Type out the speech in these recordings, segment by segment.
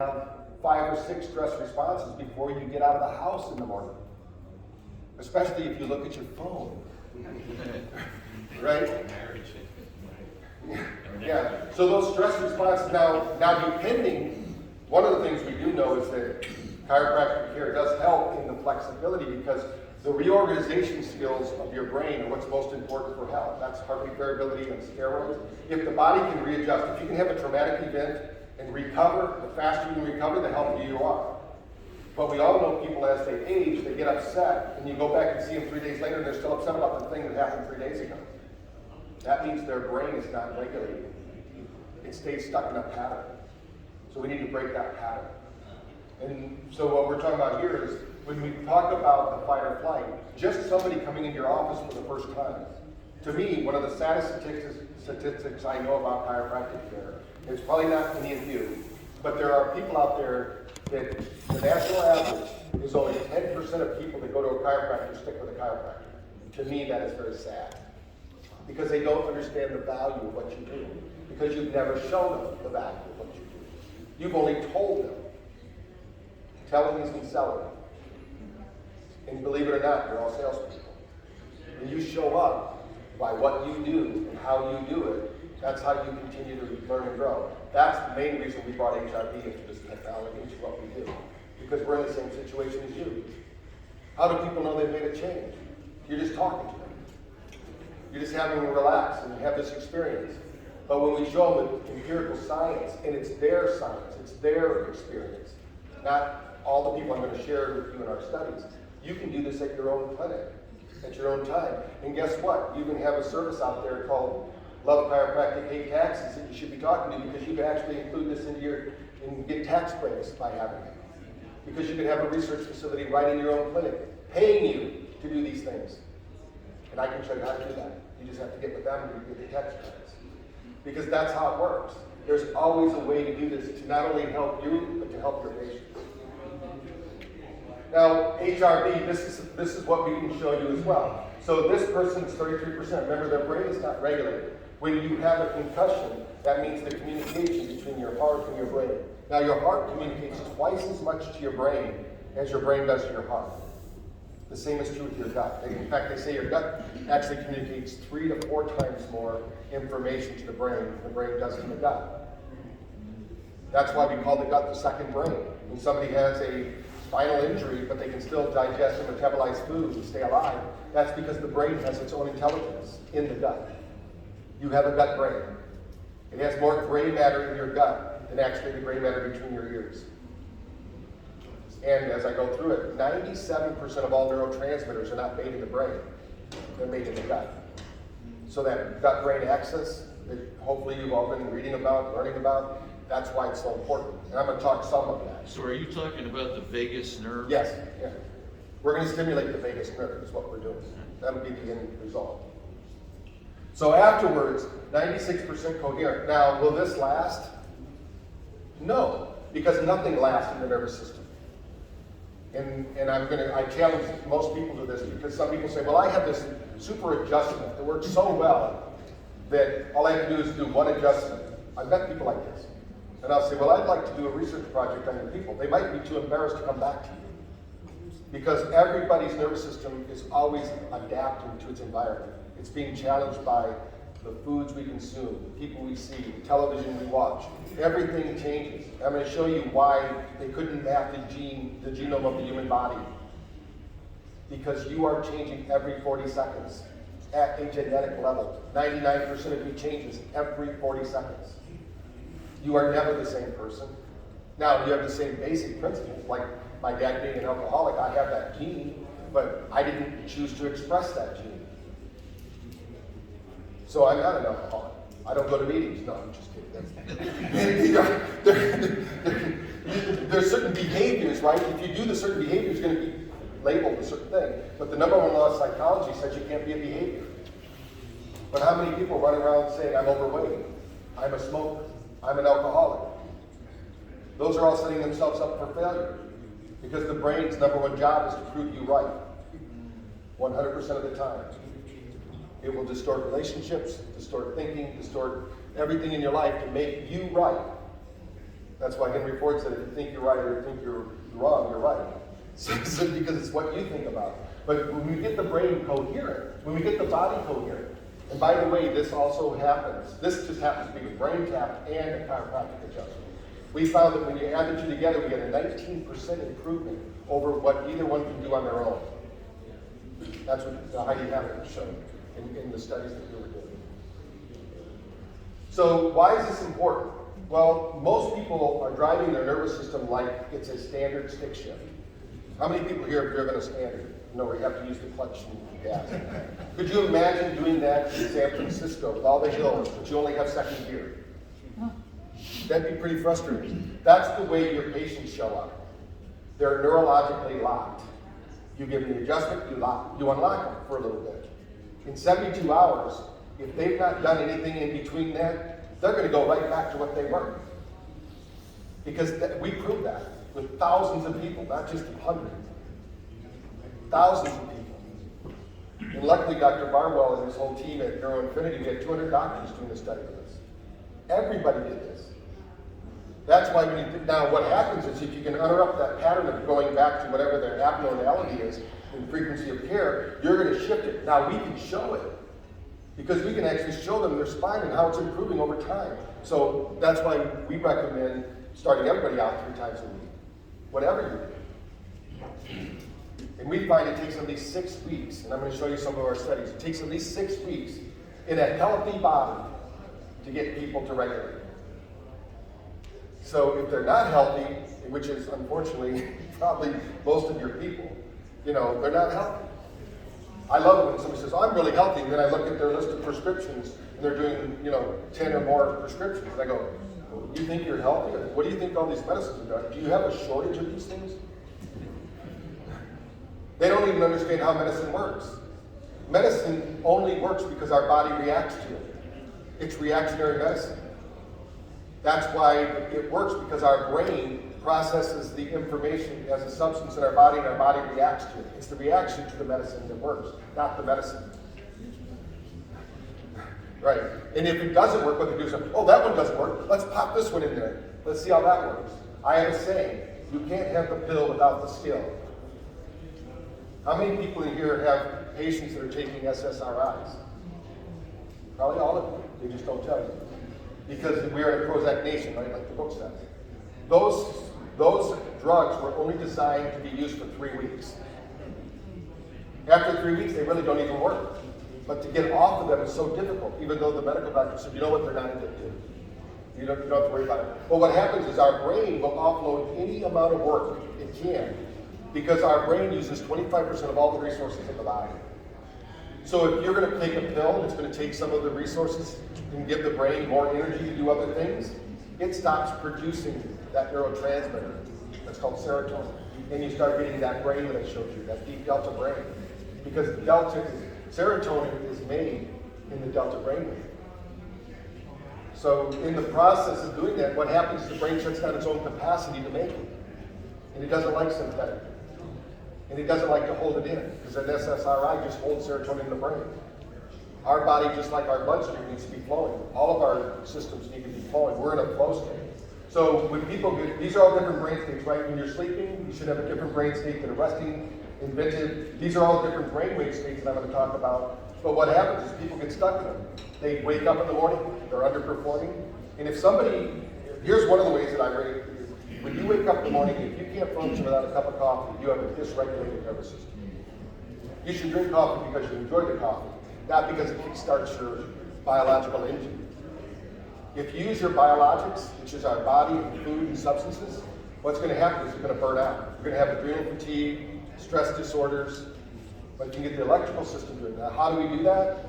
have 5 or 6 stress responses before you get out of the house in the morning. Especially if you look at your phone. Right? Yeah. So those stress responses now depending, one of the things we do know is that chiropractic care does help in the flexibility because the reorganization skills of your brain are what's most important for health. That's heart rate variability and steroids. If the body can readjust, if you can have a traumatic event and recover, the faster you can recover, the healthier you are. But we all know people as they age, they get upset, and you go back and see them 3 days later, and they're still upset about the thing that happened 3 days ago. That means their brain is not regulated. It stays stuck in a pattern. So we need to break that pattern. And so what we're talking about here is, when we talk about the fight or flight, just somebody coming into your office for the first time, to me, one of the saddest statistics I know about chiropractic care, it's probably not any of you, but there are people out there that the national average is only 10% of people that go to a chiropractor stick with a chiropractor. To me, that is very sad. Because they don't understand the value of what you do. Because you've never shown them the value of what you do. You've only told them. Telling is in selling. And believe it or not, you're all salespeople. When you show up by what you do and how you do it, that's how you continue to learn and grow. That's the main reason we brought HRV into this technology, into what we do. Because we're in the same situation as you. How do people know they've made a change? You're just talking to them. You're just having them relax and have this experience. But when we show them with empirical science, and it's their science, it's their experience, not all the people I'm going to share with you in our studies, you can do this at your own clinic, at your own time. And guess what? You can have a service out there called Love Chiropractic, Hate Taxes that you should be talking to, because you can actually include this into your, and get tax breaks by having it. Because you can have a research facility right in your own clinic, paying you to do these things. And I can show you how to do that. You just have to get with them and you get the tax credits. Because that's how it works. There's always a way to do this to not only help you, but to help your patients. Now, HRV, this is what we can show you as well. So this person is 33%. Remember, their brain is not regulated. When you have a concussion, that means the communication between your heart and your brain. Now, your heart communicates twice as much to your brain as your brain does to your heart. The same is true with your gut. In fact, they say your gut actually communicates 3 to 4 times more information to the brain than the brain does to the gut. That's why we call the gut the second brain. When somebody has a spinal injury, but they can still digest and metabolize food and stay alive, that's because the brain has its own intelligence in the gut. You have a gut brain. It has more gray matter in your gut than actually the gray matter between your ears. And as I go through it, 97% of all neurotransmitters are not made in the brain. They're made in the gut. So that gut-brain axis that hopefully you've all been reading about, learning about, that's why it's so important. And I'm going to talk some of that. So are you talking about the vagus nerve? Yes. Yeah. We're going to stimulate the vagus nerve is what we're doing. That'll be the end result. So afterwards, 96% coherent. Now, will this last? No, because nothing lasts in the nervous system. And I challenge most people to this, because some people say, well, I have this super adjustment that works so well that all I have to do is do one adjustment. I've met people like this. And I'll say, well, I'd like to do a research project on your people. They might be too embarrassed to come back to you. Because everybody's nervous system is always adapting to its environment. It's being challenged by the foods we consume, the people we see, the television we watch. Everything changes. I'm going to show you why they couldn't map the genome of the human body. Because you are changing every 40 seconds at a genetic level. 99% of you changes every 40 seconds. You are never the same person. Now, you have the same basic principles, like my dad being an alcoholic. I have that gene, but I didn't choose to express that gene. So I'm not an alcoholic. I don't go to meetings. No, I'm just kidding. There's certain behaviors, right? If you do the certain behavior, it's going to be labeled a certain thing. But the number one law of psychology says you can't be a behavior. But how many people run around saying, I'm overweight, I'm a smoker, I'm an alcoholic? Those are all setting themselves up for failure. Because the brain's number one job is to prove you right. 100% of the time. It will distort relationships, distort thinking, distort everything in your life to make you right. That's why Henry Ford said, if you think you're right or you think you're wrong, you're right. Simply because it's what you think about. But when we get the brain coherent, when we get the body coherent, and by the way, this also happens. This just happens to be a brain tap and a chiropractic adjustment. We found that when you add the two together, we get a 19% improvement over what either one can do on their own. That's what Heidi Hammond showed in the studies that we were doing. So why is this important? Well, most people are driving their nervous system like it's a standard stick shift. How many people here have driven a standard? You know, where you have to use the clutch and gas. Could you imagine doing that in San Francisco with all the hills, but you only have second gear? That'd be pretty frustrating. That's the way your patients show up. They're neurologically locked. You give them the adjustment, you unlock them for a little bit. In 72 hours, if they've not done anything in between that, they're going to go right back to what they were. Because we proved that with thousands of people, not just hundreds. Thousands of people. And luckily, Dr. Barwell and his whole team at NeuroInfinity, we had 200 doctors doing this study with us. Everybody did this. That's why now what happens is if you can interrupt that pattern of going back to whatever their abnormality is in frequency of care, you're going to shift it. Now we can show it because we can actually show them their spine and how it's improving over time. So that's why we recommend starting everybody out 3 times a week, whatever you do. And we find it takes at least 6 weeks, and I'm going to show you some of our studies. It takes at least 6 weeks in a healthy body to get people to regulate. So if they're not healthy, which is unfortunately probably most of your people, you know, they're not healthy. I love it when somebody says, oh, I'm really healthy, and then I look at their list of prescriptions, and they're doing, 10 or more prescriptions. And I go, well, you think you're healthy? What do you think all these medicines are doing? Do you have a shortage of these things? They don't even understand how medicine works. Medicine only works because our body reacts to it. It's reactionary medicine. That's why it works, because our brain processes the information as a substance in our body, and our body reacts to it. It's the reaction to the medicine that works, not the medicine. Right. And if it doesn't work, what they do is, oh, that one doesn't work. Let's pop this one in there. Let's see how that works. I have a saying, you can't have the pill without the skill. How many people in here have patients that are taking SSRIs? Probably all of them. They just don't tell you. Because we are in a Prozac nation, right, like the book says. Those drugs were only designed to be used for 3 weeks. After 3 weeks, they really don't even work. But to get off of them is so difficult, even though the medical doctor said, you know what, they're not addictive. You don't have to worry about it. But what happens is our brain will offload any amount of work it can, because our brain uses 25% of all the resources in the body. So if you're going to take a pill that's going to take some of the resources and give the brain more energy to do other things, it stops producing that neurotransmitter that's called serotonin. And you start getting that brain that I showed you, that deep delta brain. Because serotonin is made in the delta brainwave. So in the process of doing that, what happens is the brain shuts down its own capacity to make it. And it doesn't like synthetic. And it doesn't like to hold it in, because an SSRI just holds serotonin in the brain. Our body, just like our bloodstream, needs to be flowing. All of our systems need to be flowing. We're in a flow state. So when people get, these are all different brain states, right? When you're sleeping, you should have a different brain state than resting, inventive. These are all different brainwave states that I'm going to talk about. But what happens is people get stuck in them. They wake up in the morning, they're underperforming. And if somebody, here's one of the ways that I rate. When you wake up in the morning, if you can't function without a cup of coffee, you have a dysregulated nervous system. You should drink coffee because you enjoy the coffee, not because it kickstarts your biological engine. If you use your biologics, which is our body and food and substances, what's going to happen is you're going to burn out. You're going to have adrenal fatigue, stress disorders, but you can get the electrical system doing that. How do we do that?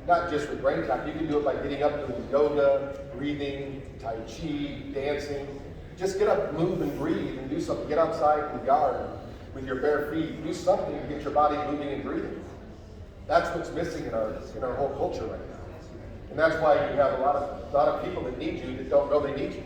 Not just with brain tap. You can do it by getting up, doing yoga, breathing, tai chi, dancing. Just get up, move, and breathe, and do something. Get outside and garden with your bare feet. Do something to get your body moving and breathing. That's what's missing in our whole culture right now. And that's why you have a lot of people that need you that don't know they need you.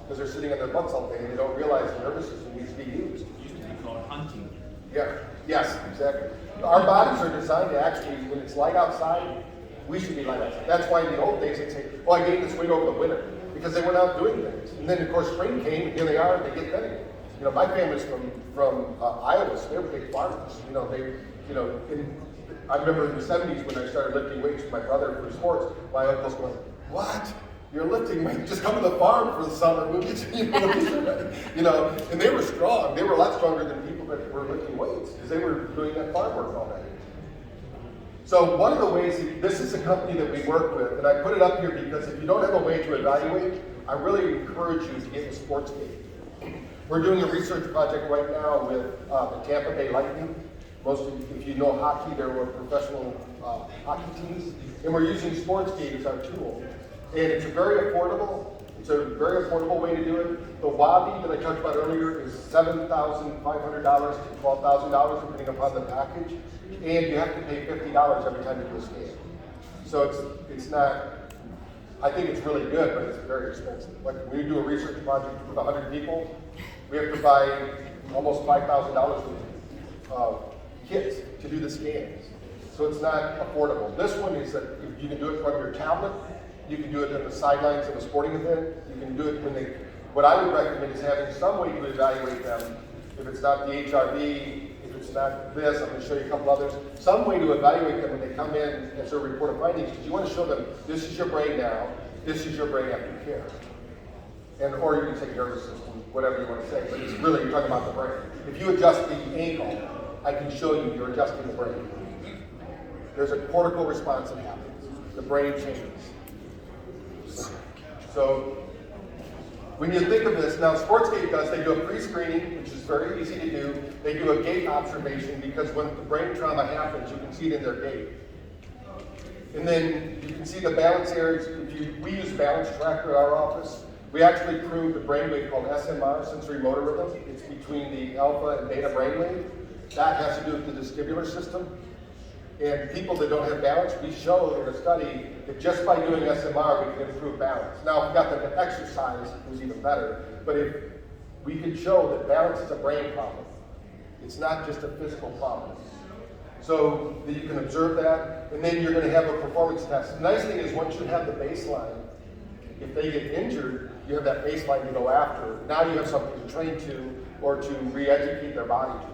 Because they're sitting on their butts all day and they don't realize the nervous system needs to be used. It used to be called hunting. Yeah, yes, exactly. Our bodies are designed to actually, when it's light outside, we should be light outside. That's why in the old days they'd say, oh, I gained this weight over the winter. because they weren't out doing things. And then of course spring came, and here they are, and they get thinning. You know, my family's from Iowa, so they were big farmers. You know, I remember in the 70s when I started lifting weights with my brother for sports, my uncle's going, "What? You're lifting weights? Just come to the farm for the summer, we'll get you know, and they were strong. They were a lot stronger than people that were lifting weights because they were doing that farm work all day. So one of the ways, this is a company that we work with, and I put it up here because if you don't have a way to evaluate, I really encourage you to get the SportsGate. We're doing a research project right now with the Tampa Bay Lightning. Most of, if you know hockey, there were professional hockey teams, and we're using SportsGate as our tool. And it's very affordable. It's a very affordable way to do it. The Wabi that I talked about earlier is $7,500 to $12,000 depending upon the package, and you have to pay $50 every time you do a scan. So it's not. I think it's really good, but it's very expensive. Like when you do a research project with 100 people, we have to buy almost $5,000 worth kits to do the scans. So it's not affordable. This one is that you can do it from your tablet. You can do it on the sidelines of a sporting event. You can do it when they. What I would recommend is having some way to evaluate them. If it's not the HRV, if it's not this, I'm going to show you a couple others. Some way to evaluate them when they come in as their report of findings, because you want to show them this is your brain now, this is your brain after care, and or you can say nervous system, whatever you want to say. But it's really you're talking about the brain. If you adjust the ankle, I can show you you're adjusting the brain. There's a cortical response that happens. The brain changes. So when you think of this, now SportsGate does, they do a pre-screening, which is very easy to do. They do a gait observation because when the brain trauma happens, you can see it in their gait. And then you can see the balance areas. We use balance tracker at our office. We actually prove the brainwave called SMR, sensory motor rhythm. It's between the alpha and beta brainwave. That has to do with the vestibular system. And people that don't have balance, we show in a study that just by doing SMR, we can improve balance. Now, if we got them to exercise, it was even better. But if we can show that balance is a brain problem, it's not just a physical problem. So that you can observe that, and then you're going to have a performance test. The nice thing is once you have the baseline, if they get injured, you have that baseline to go after. Now you have something to train to or to re-educate their body to.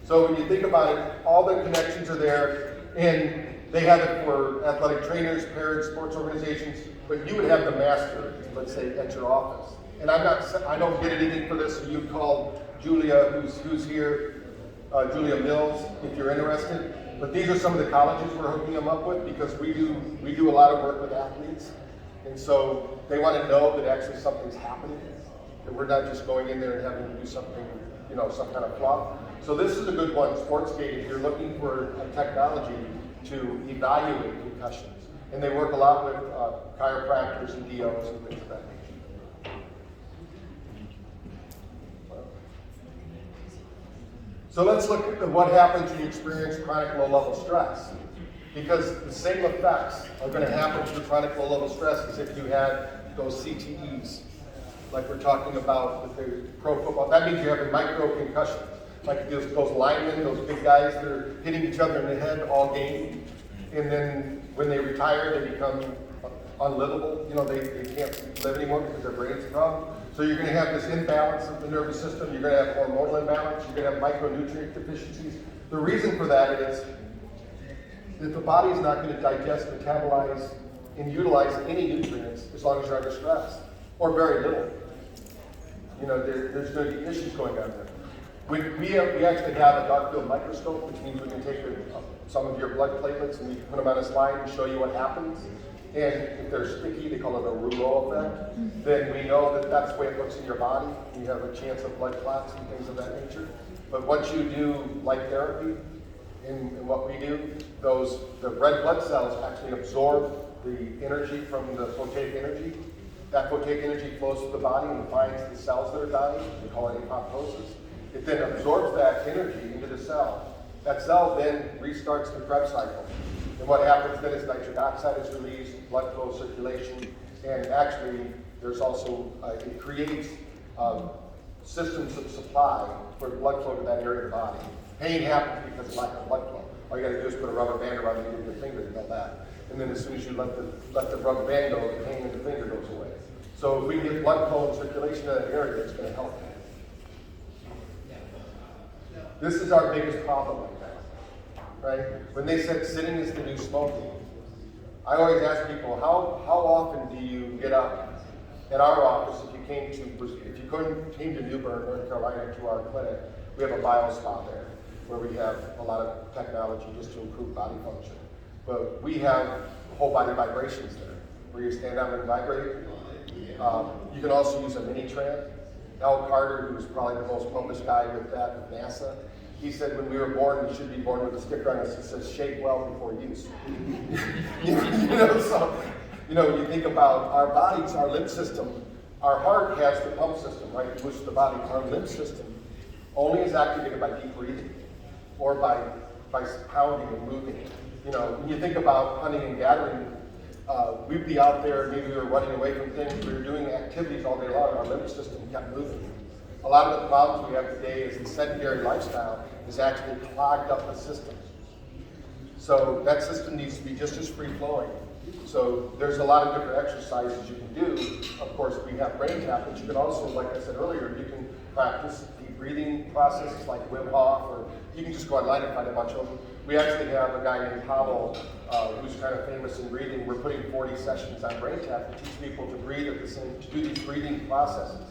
So when you think about it, all the connections are there, and they have it for athletic trainers, parents, sports organizations, but you would have the master, let's say, at your office. And I don't get anything for this, so you call Julia, who's here, Julia Mills, if you're interested. But these are some of the colleges we're hooking them up with because we do a lot of work with athletes. And so they want to know that actually something's happening, that we're not just going in there and having to do something, some kind of fluff. So this is a good one, SportsGate, if you're looking for a technology to evaluate concussions. And they work a lot with chiropractors and DOs and things of that nature. So let's look at what happens when you experience chronic low-level stress. Because the same effects are going to happen to chronic low-level stress as if you had those CTEs, like we're talking about with the pro football. That means you're having micro-concussions. Like those linemen, those big guys that are hitting each other in the head all game. And then when they retire, they become unlivable. They can't live anymore because their brain's gone. So you're going to have this imbalance of the nervous system. You're going to have hormonal imbalance. You're going to have micronutrient deficiencies. The reason for that is that the body is not going to digest, metabolize, and utilize any nutrients as long as you're under stress, or very little. There's going to be issues going on there. We actually have a dark field microscope, which means we can take some of your blood platelets and we can put them on a slide and show you what happens. And if they're sticky, they call it a rouleau effect, then we know that that's the way it looks in your body. You have a chance of blood clots and things of that nature. But once you do light therapy, in what we do, the red blood cells actually absorb the energy from the photic energy. That photic energy flows through the body and finds the cells that are dying. We call it apoptosis. It then absorbs that energy into the cell. That cell then restarts the Krebs cycle. And what happens then is nitric oxide is released, blood flow, circulation, and actually there's also, it creates systems of supply for blood flow to that area of the body. Pain happens because of lack of blood flow. All you gotta do is put a rubber band around the end of your finger to know that. and then as soon as you let the rubber band go, the pain in the finger goes away. So if we get blood flow and circulation in that area, it's going to help. This is our biggest problem right now, right? When they said sitting is the new smoking, I always ask people, how often do you get up at our office if you came to New Bern, North Carolina, to our clinic? We have a bio spa there where we have a lot of technology just to improve body function. But we have whole body vibrations there, where you stand up and vibrate. You can also use a mini tram. Al Carter, who's probably the most published guy with that with NASA, he said when we were born, we should be born with a sticker on us that says "shake well before use." When you think about our bodies, our lymph system, our heart has the pump system, right, to push the body. Our lymph system only is activated by deep breathing or by pounding and moving. When you think about hunting and gathering, we'd be out there, maybe we were running away from things, we were doing activities all day long, our lymph system kept moving. A lot of the problems we have today is the sedentary lifestyle has actually clogged up the system. So that system needs to be just as free-flowing. So there's a lot of different exercises you can do. Of course, we have brain tap, but you can also, like I said earlier, you can practice deep breathing processes like Wim Hof, or you can just go online and find a bunch of them. We actually have a guy named Pavel who's kind of famous in breathing. We're putting 40 sessions on brain tap to teach people to breathe at the same, to do these breathing processes.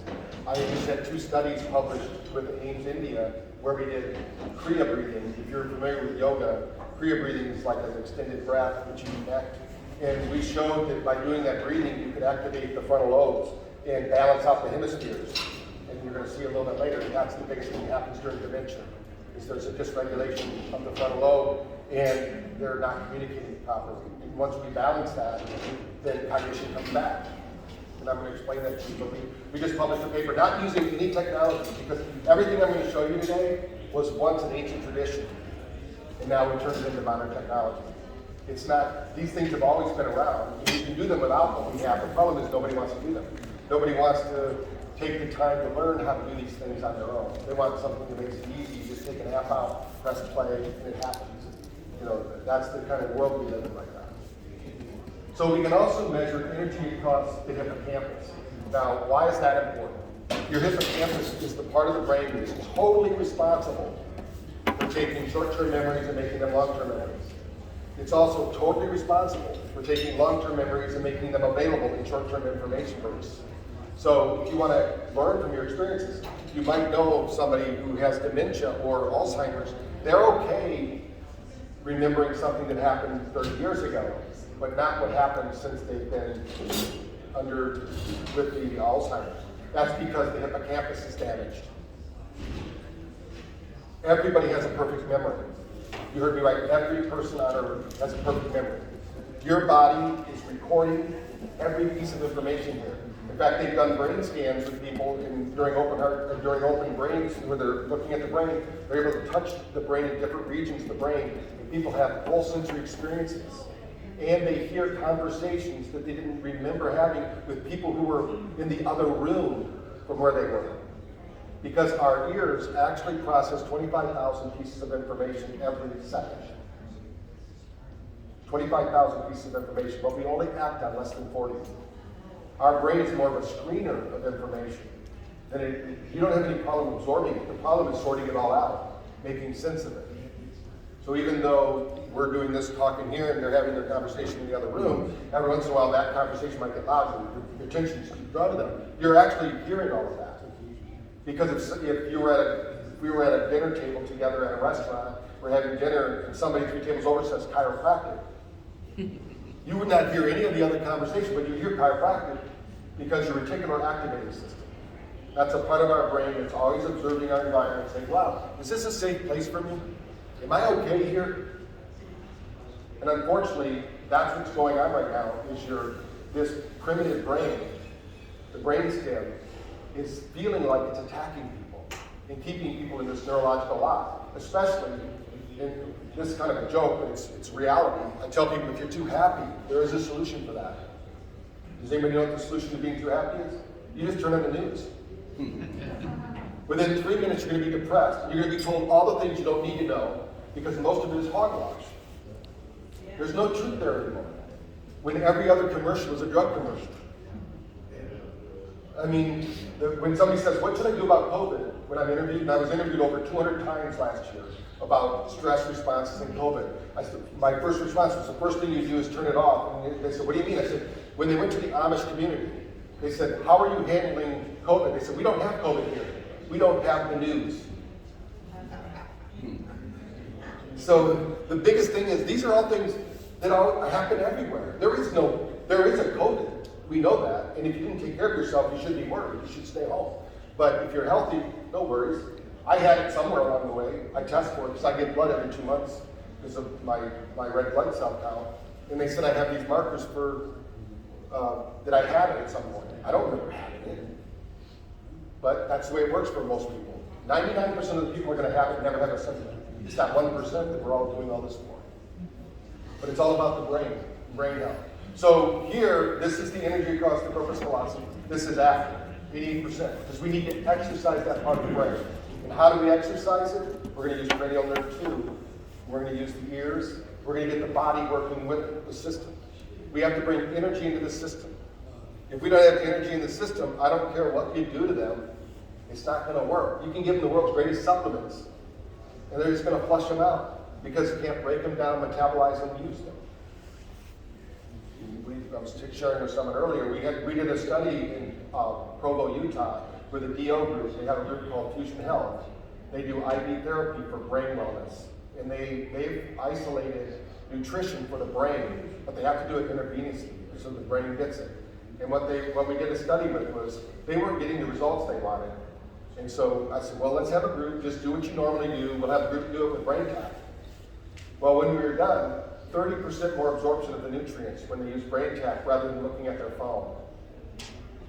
I just had 2 studies published with AIMS India where we did Kriya breathing. If you're familiar with yoga, Kriya breathing is like an extended breath which you connect. And we showed that by doing that breathing, you could activate the frontal lobes and balance out the hemispheres. And you're going to see a little bit later, that's the biggest thing that happens during dementia, is there's a dysregulation of the frontal lobe, and they're not communicating properly. And once we balance that, then cognition comes back. And I'm going to explain that to you, but we just published a paper, not using any technology, because everything I'm going to show you today was once an ancient tradition, and now we turned it into modern technology. It's not, these things have always been around. You can do them without what we have. The problem is nobody wants to do them. Nobody wants to take the time to learn how to do these things on their own. They want something that makes it easy. You just take an app out, press play, and it happens. That's the kind of world we live in right now. So we can also measure energy across the hippocampus. Now, why is that important? Your hippocampus is the part of the brain that is totally responsible for taking short-term memories and making them long-term memories. It's also totally responsible for taking long-term memories and making them available in short-term information bursts. So if you want to learn from your experiences, you might know somebody who has dementia or Alzheimer's. They're okay remembering something that happened 30 years ago, but not what happened since they've been with the Alzheimer's. That's because the hippocampus is damaged. Everybody has a perfect memory. You heard me right, every person on earth has a perfect memory. Your body is recording every piece of information here. In fact, they've done brain scans with people during open brains where they're looking at the brain. They're able to touch the brain in different regions of the brain, and people have full sensory experiences. And they hear conversations that they didn't remember having with people who were in the other room from where they were. Because our ears actually process 25,000 pieces of information every second. 25,000 pieces of information, but we only act on less than 40. Our brain is more of a screener of information. And you don't have any problem absorbing it. The problem is sorting it all out, making sense of it. So even though we're doing this talking here and they're having their conversation in the other room, every once in a while that conversation might get loud, your attention is drawn to them. You're actually hearing all of that. Because if we were at a dinner table together at a restaurant, we're having dinner, and somebody 3 tables over says chiropractic, you would not hear any of the other conversation, but you hear chiropractic because your reticular activating system. That's a part of our brain that's always observing our environment, saying, wow, is this a safe place for me? Am I okay here? And unfortunately, that's what's going on right now, is this primitive brain, the brainstem, is feeling like it's attacking people and keeping people in this neurological lock, especially in this kind of a joke, but it's reality. I tell people, if you're too happy, there is a solution for that. Does anybody know what the solution to being too happy is? You just turn on the news. Within 3 minutes, you're going to be depressed. You're going to be told all the things you don't need to know because most of it is hogwash. There's no truth there anymore. when every other commercial was a drug commercial. I mean, when somebody says, what should I do about COVID? When I'm interviewed, and I was interviewed over 200 times last year about stress responses in COVID. My first response was, the first thing you do is turn it off. And they said, what do you mean? I said, when they went to the Amish community, they said, how are you handling COVID? They said, we don't have COVID here. We don't have the news. So the biggest thing is, these are all things that happen everywhere. There is a COVID. We know that, and if you can take care of yourself, you shouldn't be worried. You should stay home. But if you're healthy, no worries. I had it somewhere along the way. I test for it because I get blood every 2 months because of my red blood cell count. And they said I have these markers for that I had it at some point. I don't remember having it, but that's the way it works for most people. 99% of the people are going to have it and never have a symptom. It's that 1% that we're all doing all this for. But it's all about the brain health. So here, this is the energy across the purpose philosophy. This is after, 88%, because we need to exercise that part of the brain. And how do we exercise it? We're going to use cranial nerve 2. We're going to use the ears. We're going to get the body working with the system. We have to bring energy into the system. If we don't have energy in the system, I don't care what you do to them, it's not going to work. You can give them the world's greatest supplements, and they're just going to flush them out because you can't break them down, metabolize them, use them. I was sharing with someone earlier, we did a study in Provo, Utah, with a DO group. They have a group called Fusion Health. They do IV therapy for brain wellness. And they've isolated nutrition for the brain, but they have to do it intravenously so the brain gets it. And what we did a study with was, they weren't getting the results they wanted. And so I said, well, let's have a group, just do what you normally do. We'll have a group do it with brain tap. Well, when we were done, 30% more absorption of the nutrients when they use brain tap rather than looking at their phone.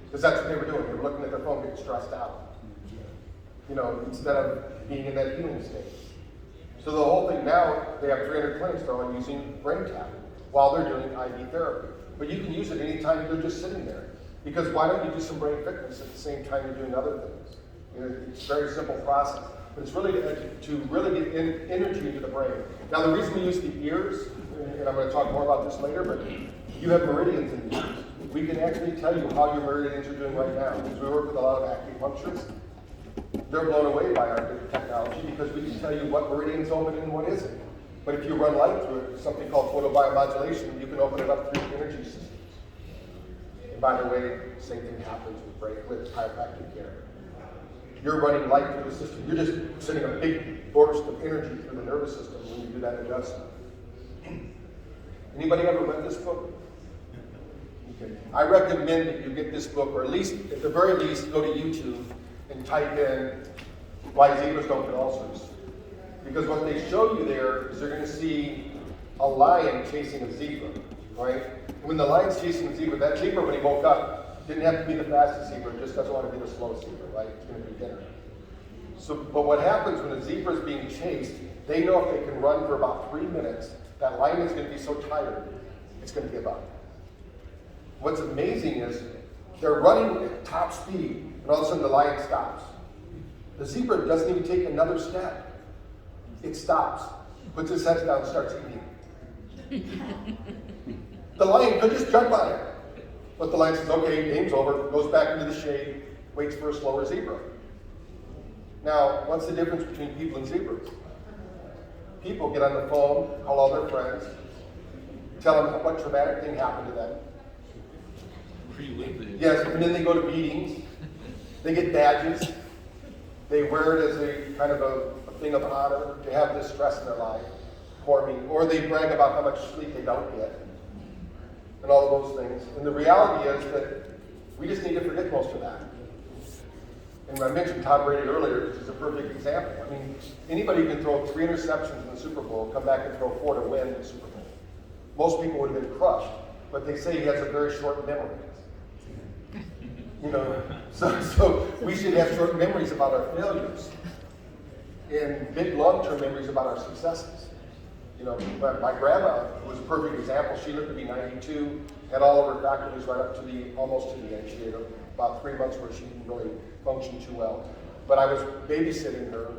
Because that's what they were doing. They were looking at their phone, getting stressed out. Instead of being in that healing state. So the whole thing now, they have 300 clinics they're all using brain tap while they're doing IV therapy. But you can use it anytime they're just sitting there. Because why don't you do some brain fitness at the same time you're doing other things? It's a very simple process. But it's really to really get energy into the brain. Now the reason we use the ears, and I'm going to talk more about this later, but you have meridians in the ears. We can actually tell you how your meridians are doing right now. Because we work with a lot of acupuncturists. They're blown away by our technology because we can tell you what meridian's open and what isn't. But if you run light through it, something called photobiomodulation, you can open it up through energy systems. And by the way, same thing happens with chiropractic care. You're running light through the system. You're just sending a big burst of energy through the nervous system when you do that adjustment. Anybody ever read this book? Okay. I recommend that you get this book, or at least, at the very least, go to YouTube and type in why zebras don't get ulcers. Because what they show you there is you're going to see a lion chasing a zebra, right? And when the lion's chasing a zebra, that zebra, when he woke up, didn't have to be the fastest zebra, just doesn't want to be the slowest zebra, right? It's going to be dinner. So, but what happens when a zebra is being chased, they know if they can run for about 3 minutes, that lion is going to be so tired, it's going to give up. What's amazing is they're running at top speed, and all of a sudden the lion stops. The zebra doesn't even take another step. It stops, puts its head down, and starts eating. The lion could just jump on it. But the lion says, okay, game's over, goes back into the shade, waits for a slower zebra. Now, what's the difference between people and zebras? People get on the phone, call all their friends, tell them what traumatic thing happened to them. Relive it. Yes, and then they go to meetings, they get badges, they wear it as a kind of a thing of honor to have this stress in their life, or they brag about how much sleep they don't get, and all of those things. And the reality is that we just need to forget most of that. And I mentioned Tom Brady earlier, which is a perfect example. I mean, anybody can throw 3 interceptions in the Super Bowl, come back and throw 4 to win the Super Bowl. Most people would have been crushed, but they say he has a very short memory. So we should have short memories about our failures and big long-term memories about our successes. My grandma was a perfect example. She lived to be 92, had all of her faculties right up to almost to the end. She had about 3 months where she didn't really function too well. But I was babysitting her,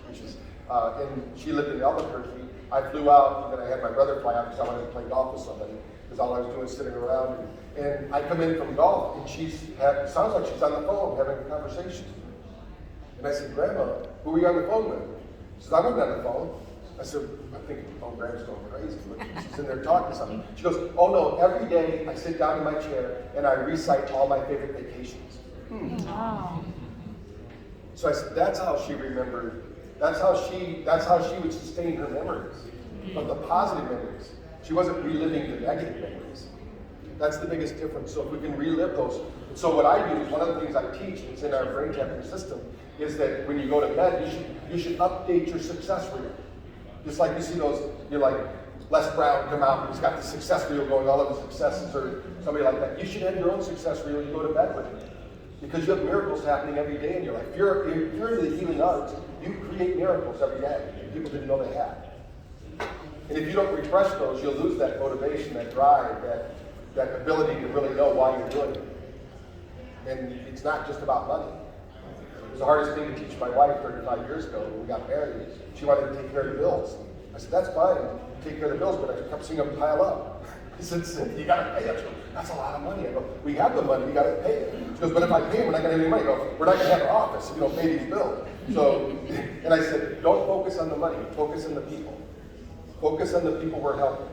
and she lived in Albuquerque. I flew out, and then I had my brother fly out because I wanted to play golf with somebody. because all I was doing was sitting around. And I come in from golf, and sounds like she's on the phone having a conversation. And I said, Grandma, who were you on the phone with? She said, I wasn't on the phone. I said, I'm thinking, oh, Grandma's going crazy. Look, she's in there talking to something. She goes, oh no, every day I sit down in my chair and I recite all my favorite vacations. Wow. So I said, that's how she remembered. That's how she would sustain her memories, of the positive memories. She wasn't reliving the negative memories. That's the biggest difference. So if we can relive those. So what I do is one of the things I teach, it's in our brain tapping system, is that when you go to bed, you should update your success reel. Just like you see those, you're like, Les Brown come out and he's got the success reel going, all of his successes, or somebody like that. You should have your own success reel you go to bed with. Because you have miracles happening every day in your life. If you're into the healing arts, you create miracles every day that people didn't know they had. And if you don't refresh those, you'll lose that motivation, that drive, that ability to really know why you're doing it. And it's not just about money. It was the hardest thing to teach my wife 35 years ago when we got married. She wanted to take care of the bills. I said, that's fine, take care of the bills, but I kept seeing them pile up. He said, you gotta pay it. That's a lot of money. I go, we have the money, we gotta pay it. She goes, but if I pay it, we're not gonna have any money. I go, we're not gonna have an office if you don't pay these bills. So, and I said, don't focus on the money, focus on the people. Focus on the people we're helping.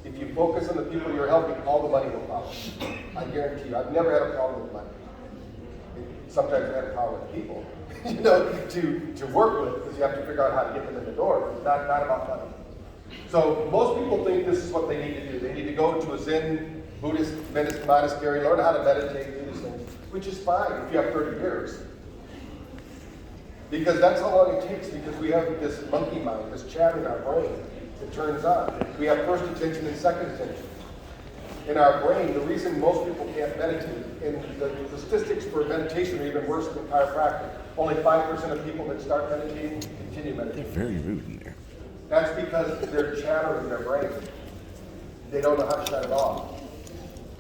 If you focus on the people you're helping, all the money will follow. I guarantee you, I've never had a problem with money. Sometimes I have a problem with people, to work with, because you have to figure out how to get them in the door. It's not about money. So most people think this is what they need to do. They need to go to a Zen Buddhist monastery, learn how to meditate, do these things, which is fine if you have 30 years. Because that's how long it takes, because we have this monkey mind, this chat in our brain that turns on. We have first attention and second attention. In our brain, the reason most people can't meditate, and the statistics for meditation are even worse than chiropractic. Only 5% of people that start meditating continue meditating. They're very rude in there. That's because they're chattering in their brain. They don't know how to shut it off.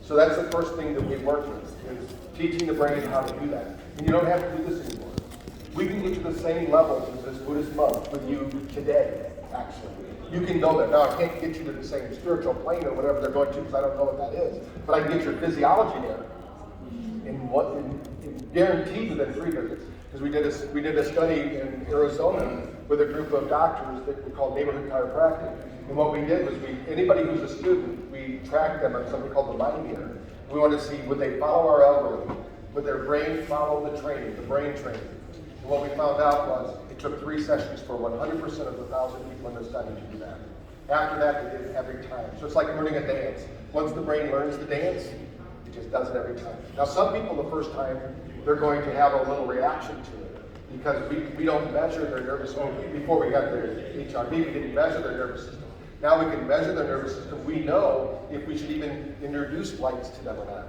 So that's the first thing that we work with, is teaching the brain how to do that. And you don't have to do this anymore. We can get to the same levels as this Buddhist monk with you today, actually. You can know that. Now, I can't get you to the same spiritual plane or whatever they're going to, because I don't know what that is. But I can get your physiology there in guaranteed within 3 visits. Because we did a study in Arizona with a group of doctors that we called neighborhood chiropractic. And what we did was anybody who's a student, we tracked them on something called the mind meter. We wanted to see, would they follow our algorithm? Would their brain follow the training, the brain training? And what we found out was it took 3 sessions for 100% of the 1,000 people in the study to do that. After that, they did it every time. So it's like learning a dance. Once the brain learns the dance, it just does it every time. Now, some people the first time, they're going to have a little reaction to it because we don't measure their nervous system. Before we got the HRV, we didn't measure their nervous system. Now we can measure their nervous system. We know if we should even introduce lights to them or not.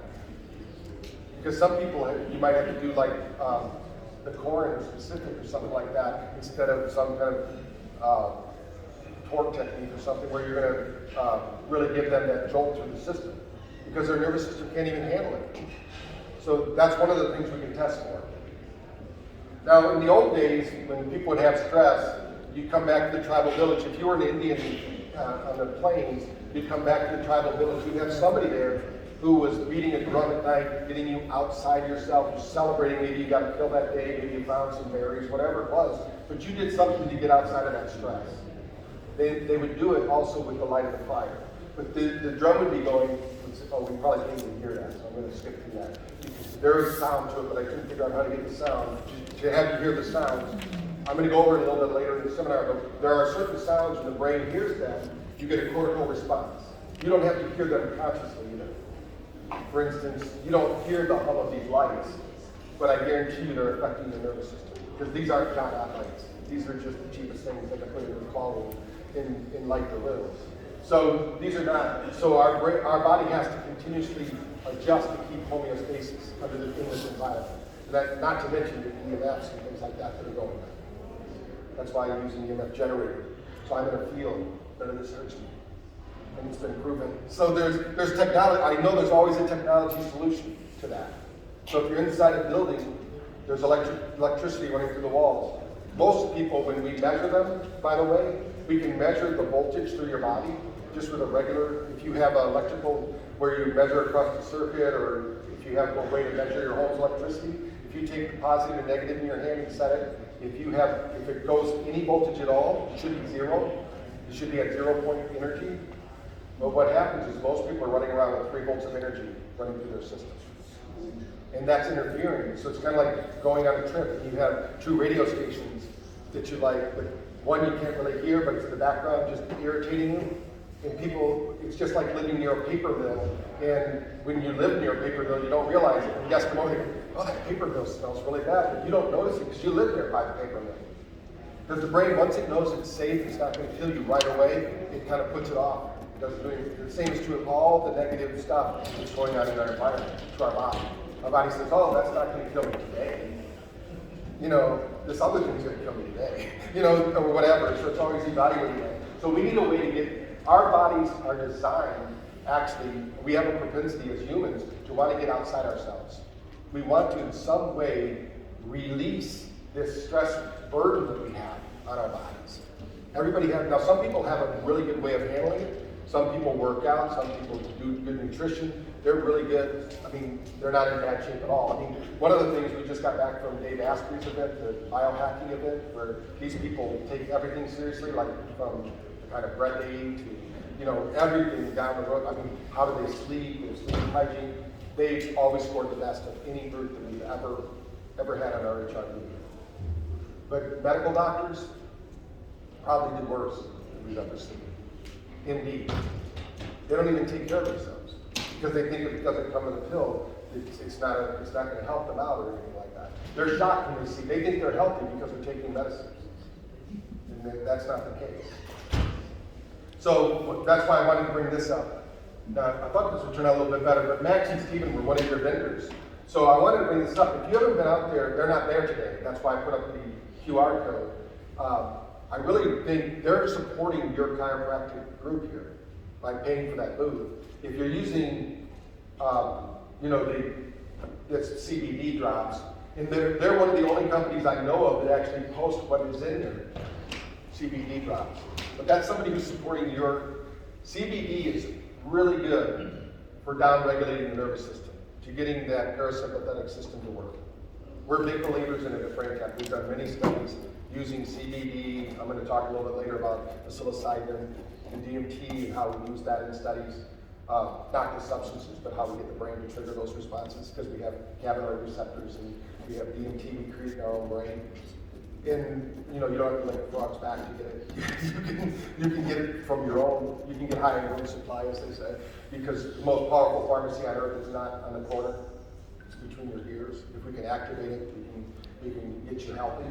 Because some people, you might have to do like the core specific or something like that instead of some kind of torque technique or something where you're going to really give them that jolt through the system because their nervous system can't even handle it. So that's one of the things we can test for. Now, in the old days, when people would have stress, you'd come back to the tribal village. If you were an Indian on the plains, you'd come back to the tribal village. You'd have somebody there who was beating a drum at night, getting you outside yourself, you're celebrating, maybe you got to kill that day, maybe you found some berries, whatever it was. But you did something to get outside of that stress. They would do it also with the light of the fire. But the drum would be going, oh, we probably can't even hear that, so I'm going to skip through that. There is sound to it, but I couldn't figure out how to get the sound. To have you hear the sounds, I'm going to go over it a little bit later in the seminar, but there are certain sounds when the brain hears them, you get a cortical response. You don't have to hear them consciously either. For instance, you don't hear the hum of these lights, but I guarantee you they're affecting the nervous system. Because these aren't John lights. These are just the cheapest things that I put in the clothing in light the rooms. So these are not, so our body has to continuously adjust to keep homeostasis in this environment. That, not to mention the EMFs and things like that that are going on. That's why I'm using the EMF generator. So I'm going to feel that this hurts me. And it's been proven. So there's technology. I know there's always a technology solution to that. So if you're inside a building, there's electricity running through the walls. Most people, when we measure them, by the way, we can measure the voltage through your body. just with a regular, if you have electrical where you measure across the circuit, or if you have a way to measure your home's electricity, if you take the positive and negative in your hand and set it, if it goes any voltage at all, it should be zero. It should be at 0 point energy. But what happens is most people are running around with 3 volts of energy running through their system. And that's interfering. So it's kind of like going on a trip. You have 2 radio stations that you like, but one you can't really hear, but it's in the background just irritating you. And people, it's just like living near a paper mill. And when you live near a paper mill, you don't realize it. And guess what? Oh, that paper mill smells really bad, but you don't notice it because you live there by the paper mill. Because the brain, once it knows it's safe, it's not going to kill you right away, it kind of puts it off. It doesn't do anything. The same is true of all the negative stuff that's going on in our environment, to our body. Our body says, oh, that's not going to kill me today. You know, this other thing's going to kill me today. You know, or whatever. So it's always evaluating that. So we need a way to get, our bodies are designed, actually, we have a propensity as humans to want to get outside ourselves. We want to, in some way, release this stress burden that we have on our bodies. Everybody has, now some people have a really good way of handling it. Some people work out, some people do good nutrition. They're really good. I mean, they're not in bad shape at all. I mean, one of the things we just got back from Dave Asprey's event, the biohacking event, where these people take everything seriously, like from the kind of bread they eat to, you know, everything down the road. I mean, how do they sleep, their sleep hygiene. They've always scored the best of any group that we've ever had on our HRV. But medical doctors probably did worse than we've ever seen. Indeed. They don't even take care of themselves because they think if it doesn't come in a pill, it's not going to help them out or anything like that. They're shocked when they think they're healthy because they're taking medicines. And that's not the case. So that's why I wanted to bring this up. Now, I thought this would turn out a little bit better, but Max and Steven were one of your vendors. So I wanted to bring this up. If you haven't been out there, they're not there today. That's why I put up the QR code. I really think they're supporting your chiropractic group here by paying for that booth. If you're using, you know, this CBD drops, and they're one of the only companies I know of that actually post what is in there, CBD drops. But that's somebody who's supporting your, CBD is really good for down-regulating the nervous system, to getting that parasympathetic system to work. We're big believers in it at Frank. We've done many studies using CBD. I'm going to talk a little bit later about psilocybin and DMT and how we use that in studies. Not just substances, but how we get the brain to trigger those responses, because we have cannabinoid receptors and we have DMT we create in our own brain. And you know, you don't have to lick a frog's back to get it. you can get it from your own. You can get high in your own supply, as they say, because the most powerful pharmacy on earth is not on the corner. It's between your ears. If we can activate it, we can get you healthy.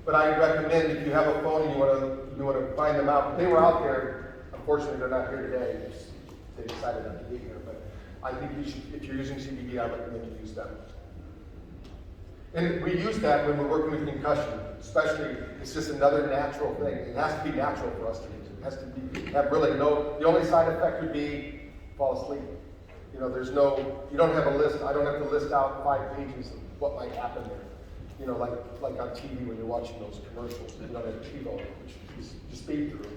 But I recommend if you have a phone and you want to find them out. They were out there. Unfortunately, they're not here today. They decided not to be here. But I think you should, if you're using CBD, I recommend you use them. And we use that when we're working with concussion, especially. It's just another natural thing. It has to be natural for us to use it. It has to have really no. The only side effect would be fall asleep. You know, there's no. You don't have a list. I don't have to list out 5 pages of what might happen there. You know, like on TV when you're watching those commercials, you don't have TiVo, which you speed through.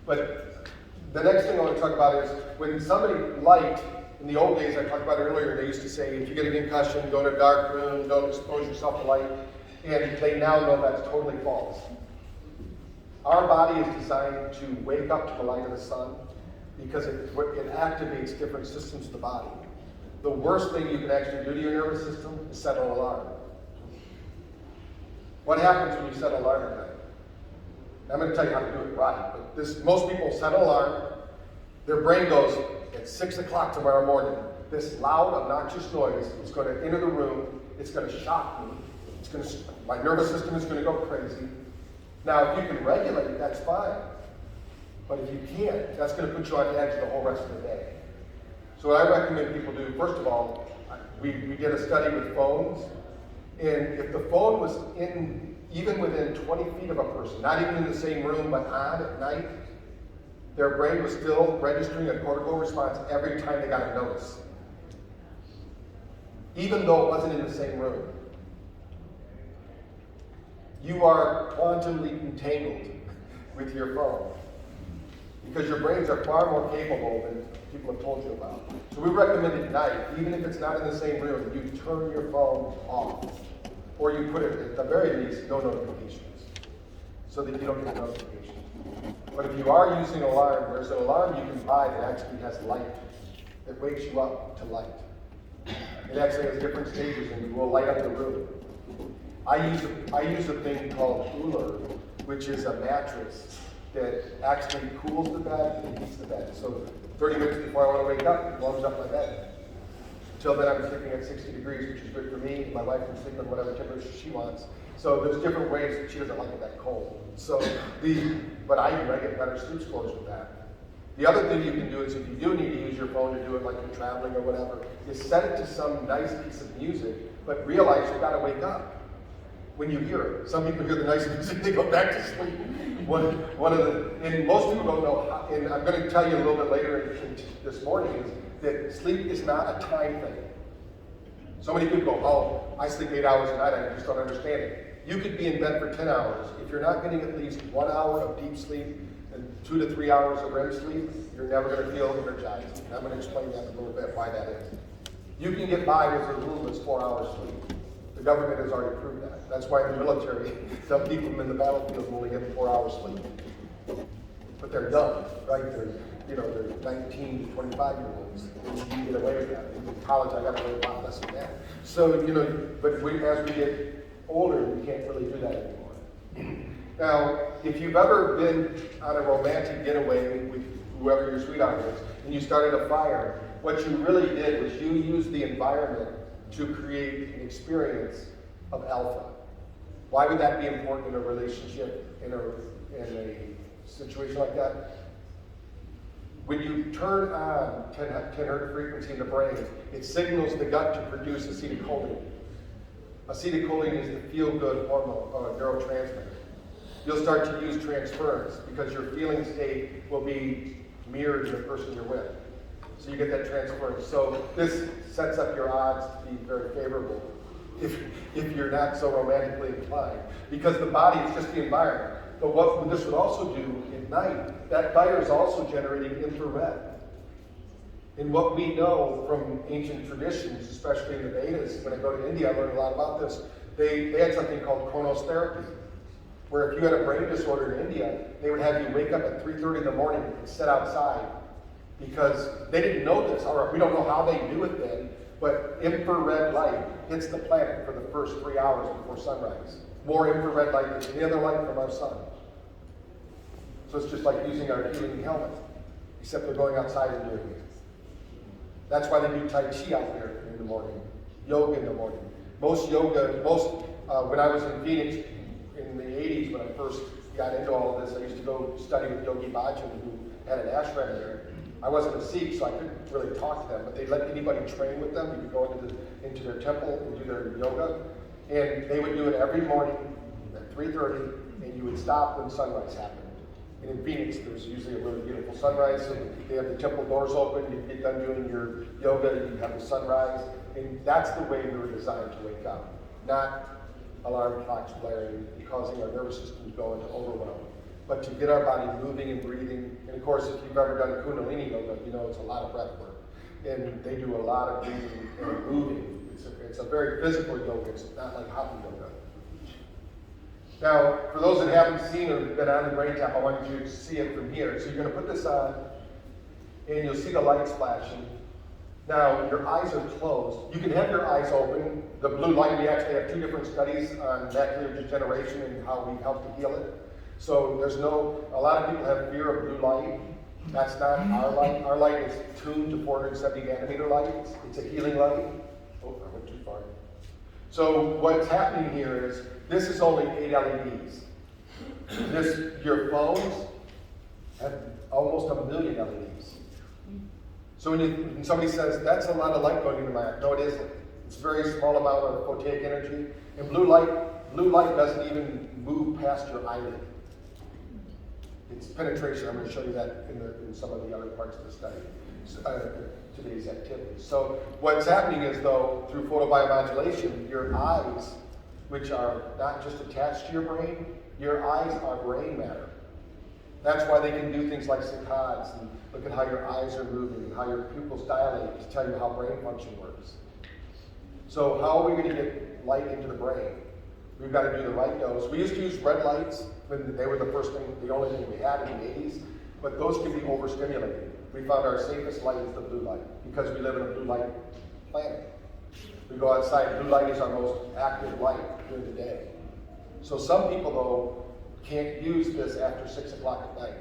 But the next thing I want to talk about is when somebody light, in the old days I talked about earlier, they used to say, if you get a concussion, go in a dark room, don't expose yourself to light. And they now know that's totally false. Our body is designed to wake up to the light of the sun because it activates different systems of the body. The worst thing you can actually do to your nervous system is set an alarm. What happens when you set an alarm at night? I'm going to tell you how to do it right, but most people set an alarm, their brain goes, at 6 o'clock tomorrow morning, this loud, obnoxious noise is going to enter the room, it's going to shock me, my nervous system is going to go crazy. Now, if you can regulate it, that's fine. But if you can't, that's going to put you on edge the whole rest of the day. So what I recommend people do, first of all, we did a study with phones, and if the phone was even within 20 feet of a person, not even in the same room, but on at night, their brain was still registering a cortical response every time they got a notice, even though it wasn't in the same room. You are quantumly entangled with your phone. because your brains are far more capable than people have told you about. So we recommend at night, even if it's not in the same room, you turn your phone off. Or you put it, at the very least, no notifications, so that you don't get notifications. But if you are using an alarm, there's an alarm you can buy that actually has light, that wakes you up to light. It actually has different stages and will light up the room. I use a thing called cooler, which is a mattress that actually cools the bed and heats the bed. So 30 minutes before I want to wake up, it warms up my bed. Until then, I'm sleeping at 60 degrees, which is good for me. My wife can sleep on whatever temperature she wants. So there's different ways that she doesn't like it that cold. But I get better sleep scores with that. The other thing you can do is if you do need to use your phone to do it like you're traveling or whatever, is set it to some nice piece of music, but realize you've got to wake up when you hear it. Some people hear the nice music, they go back to sleep. And most people don't know how, and I'm going to tell you a little bit later this morning, is that sleep is not a time thing. So many people go, oh, I sleep 8 hours a night, I just don't understand it. You could be in bed for 10 hours. If you're not getting at least 1 hour of deep sleep and 2 to 3 hours of REM sleep, you're never going to feel energized. And I'm going to explain that in a little bit, why that is. You can get by with as little as 4 hours sleep. The government has already proved that. That's why in the military, some people in the battlefield only get 4 hours sleep. But they're young, right? They're 19 to 25-year-olds. And you can get away with that. In college, I got away with a lot less than that. So, but as we get older, we can't really do that anymore. Now, if you've ever been on a romantic getaway with whoever your sweetheart is, and you started a fire, what you really did was you used the environment to create an experience of alpha. Why would that be important in a relationship, in a situation like that? When you turn on 10 hertz frequency in the brain, it signals the gut to produce acetylcholine. Acetylcholine is the feel-good hormone, or neurotransmitter. You'll start to use transference because your feeling state will be mirrored in the person you're with. So you get that transference. So this sets up your odds to be very favorable if you're not so romantically inclined. Because the body is just the environment. But what this would also do at night, that fire is also generating infrared. And what we know from ancient traditions, especially in the Vedas, when I go to India, I learned a lot about this. They had something called chronotherapy, where if you had a brain disorder in India, they would have you wake up at 3:30 in the morning and sit outside. Because they didn't know this, or we don't know how they knew it then, but infrared light hits the planet for the first 3 hours before sunrise. More infrared light than any other light from our sun. So it's just like using our healing helmet, except they're going outside and doing it. That's why they do Tai Chi out there in the morning, yoga in the morning. When I was in Phoenix in the 80s, when I first got into all of this, I used to go study with Yogi Bhajan, who had an ashram there. I wasn't a Sikh, so I couldn't really talk to them, but they let anybody train with them. You could go into their temple and do their yoga, and they would do it every morning at 3:30, and you would stop when sunrise happened. And in Phoenix, there's usually a really beautiful sunrise, so they have the temple doors open, you get done doing your yoga, you have the sunrise, and that's the way we were designed to wake up, not alarm clocks blaring and causing our nervous system to go into overwhelm. But to get our body moving and breathing. And of course, if you've ever done Kundalini yoga, you know it's a lot of breath work. And they do a lot of breathing and moving. It's a very physical yoga. It's not like hatha yoga. Now, for those that haven't seen or been on the brain tap, I want you to see it from here. So you're going to put this on, and you'll see the lights flashing. Now, your eyes are closed. You can have your eyes open. The blue light, we actually have 2 different studies on macular degeneration and how we help to heal it. So a lot of people have fear of blue light. That's not our light. Our light is tuned to 470 nanometer light. It's a healing light. Oh, I went too far. So what's happening here is, this is only 8 LEDs. Your phones have almost 1 million LEDs. So when somebody says, that's a lot of light going into my eye, no it isn't. It's a very small amount of photic energy. And blue light doesn't even move past your eyelid. It's penetration. I'm going to show you that in some of the other parts of the study, today's activities. So what's happening is, though, through photobiomodulation, your eyes, which are not just attached to your brain are brain matter. That's why they can do things like saccades and look at how your eyes are moving and how your pupils dilate to tell you how brain function works. So how are we going to get light into the brain? We've got to do the right dose. We used to use red lights when they were the only thing we had in the 80s, but those can be overstimulating. We found our safest light is the blue light because we live in a blue light planet. We go outside, blue light is our most active light during the day. So some people, though, can't use this after 6 o'clock at night,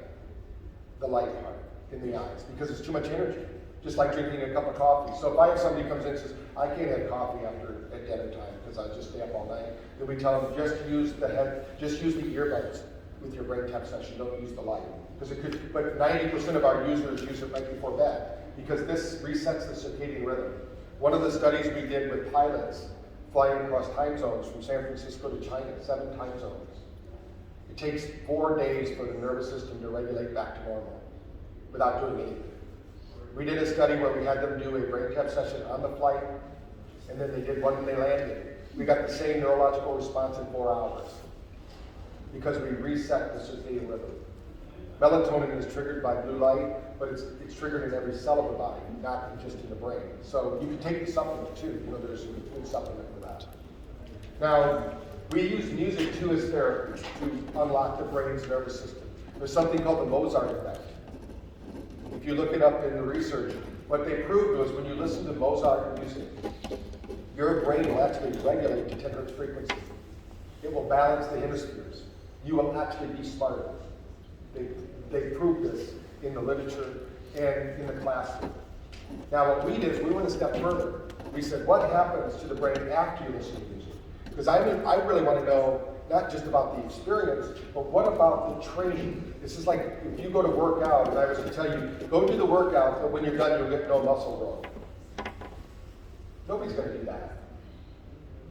the light part in the eyes, because it's too much energy, just like drinking a cup of coffee. So if I have somebody comes in and says, I can't have coffee at dinner time because I just stay up all night, then we tell them just use the earbuds with your brain tap session, don't use the light. Because it could, but 90% of our users use it right before bed, because this resets the circadian rhythm. One of the studies we did with pilots flying across time zones from San Francisco to China, 7 time zones. It takes 4 days for the nervous system to regulate back to normal without doing anything. We did a study where we had them do a brain tap session on the flight, and then they did one when they landed. We got the same neurological response in 4 hours because we reset the circadian rhythm. Melatonin is triggered by blue light, but it's triggered in every cell of the body, not just in the brain. So you can take the supplement too. You know, there's a good supplement for that. Now, we use music too as therapy to unlock the brain's nervous system. There's something called the Mozart effect. If you look it up in the research, what they proved was when you listen to Mozart music, your brain will actually regulate to 10 hertz frequency. It will balance the hemispheres. You will actually be smarter. They proved this in the literature and in the classroom. Now what we did is we went a step further. We said, what happens to the brain after you listen to music? Because I really want to know not just about the experience, but what about the training? This is like if you go to work out and I was to tell you, go do the workout, but when you're done, you'll get no muscle growth. Nobody's going to do that.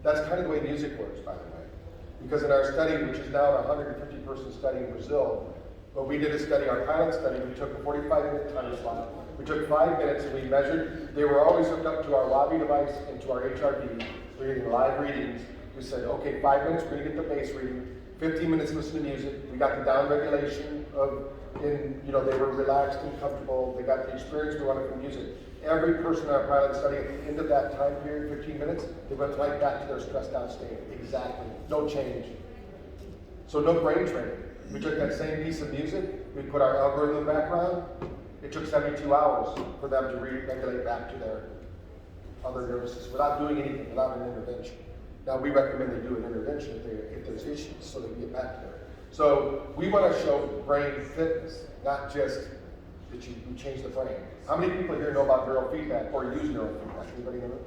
That's kind of the way music works, by the way. Because in our study, which is now a 150-person study in Brazil, but we did a study, our pilot study, we took a 45-minute time slot. We took 5 minutes and we measured. They were always hooked up to our lobby device and to our HRV. We were getting live readings. We said, okay, 5 minutes, we're going to get the bass reading. 15 minutes listen to music. We got the down regulation they were relaxed and comfortable. They got the experience we wanted from music. Every person in our pilot study, at the end of that time period, 15 minutes, they went right back to their stressed out state. Exactly. No change. So no brain training. We took that same piece of music, we put our algorithm in the background. It took 72 hours for them to re-regulate back to their other nervous system without doing anything, without an intervention. Now we recommend they do an intervention if there's issues so they can get back to there. So we want to show brain fitness, not just that you change the brain. How many people here know about neurofeedback or use neurofeedback? Anybody know?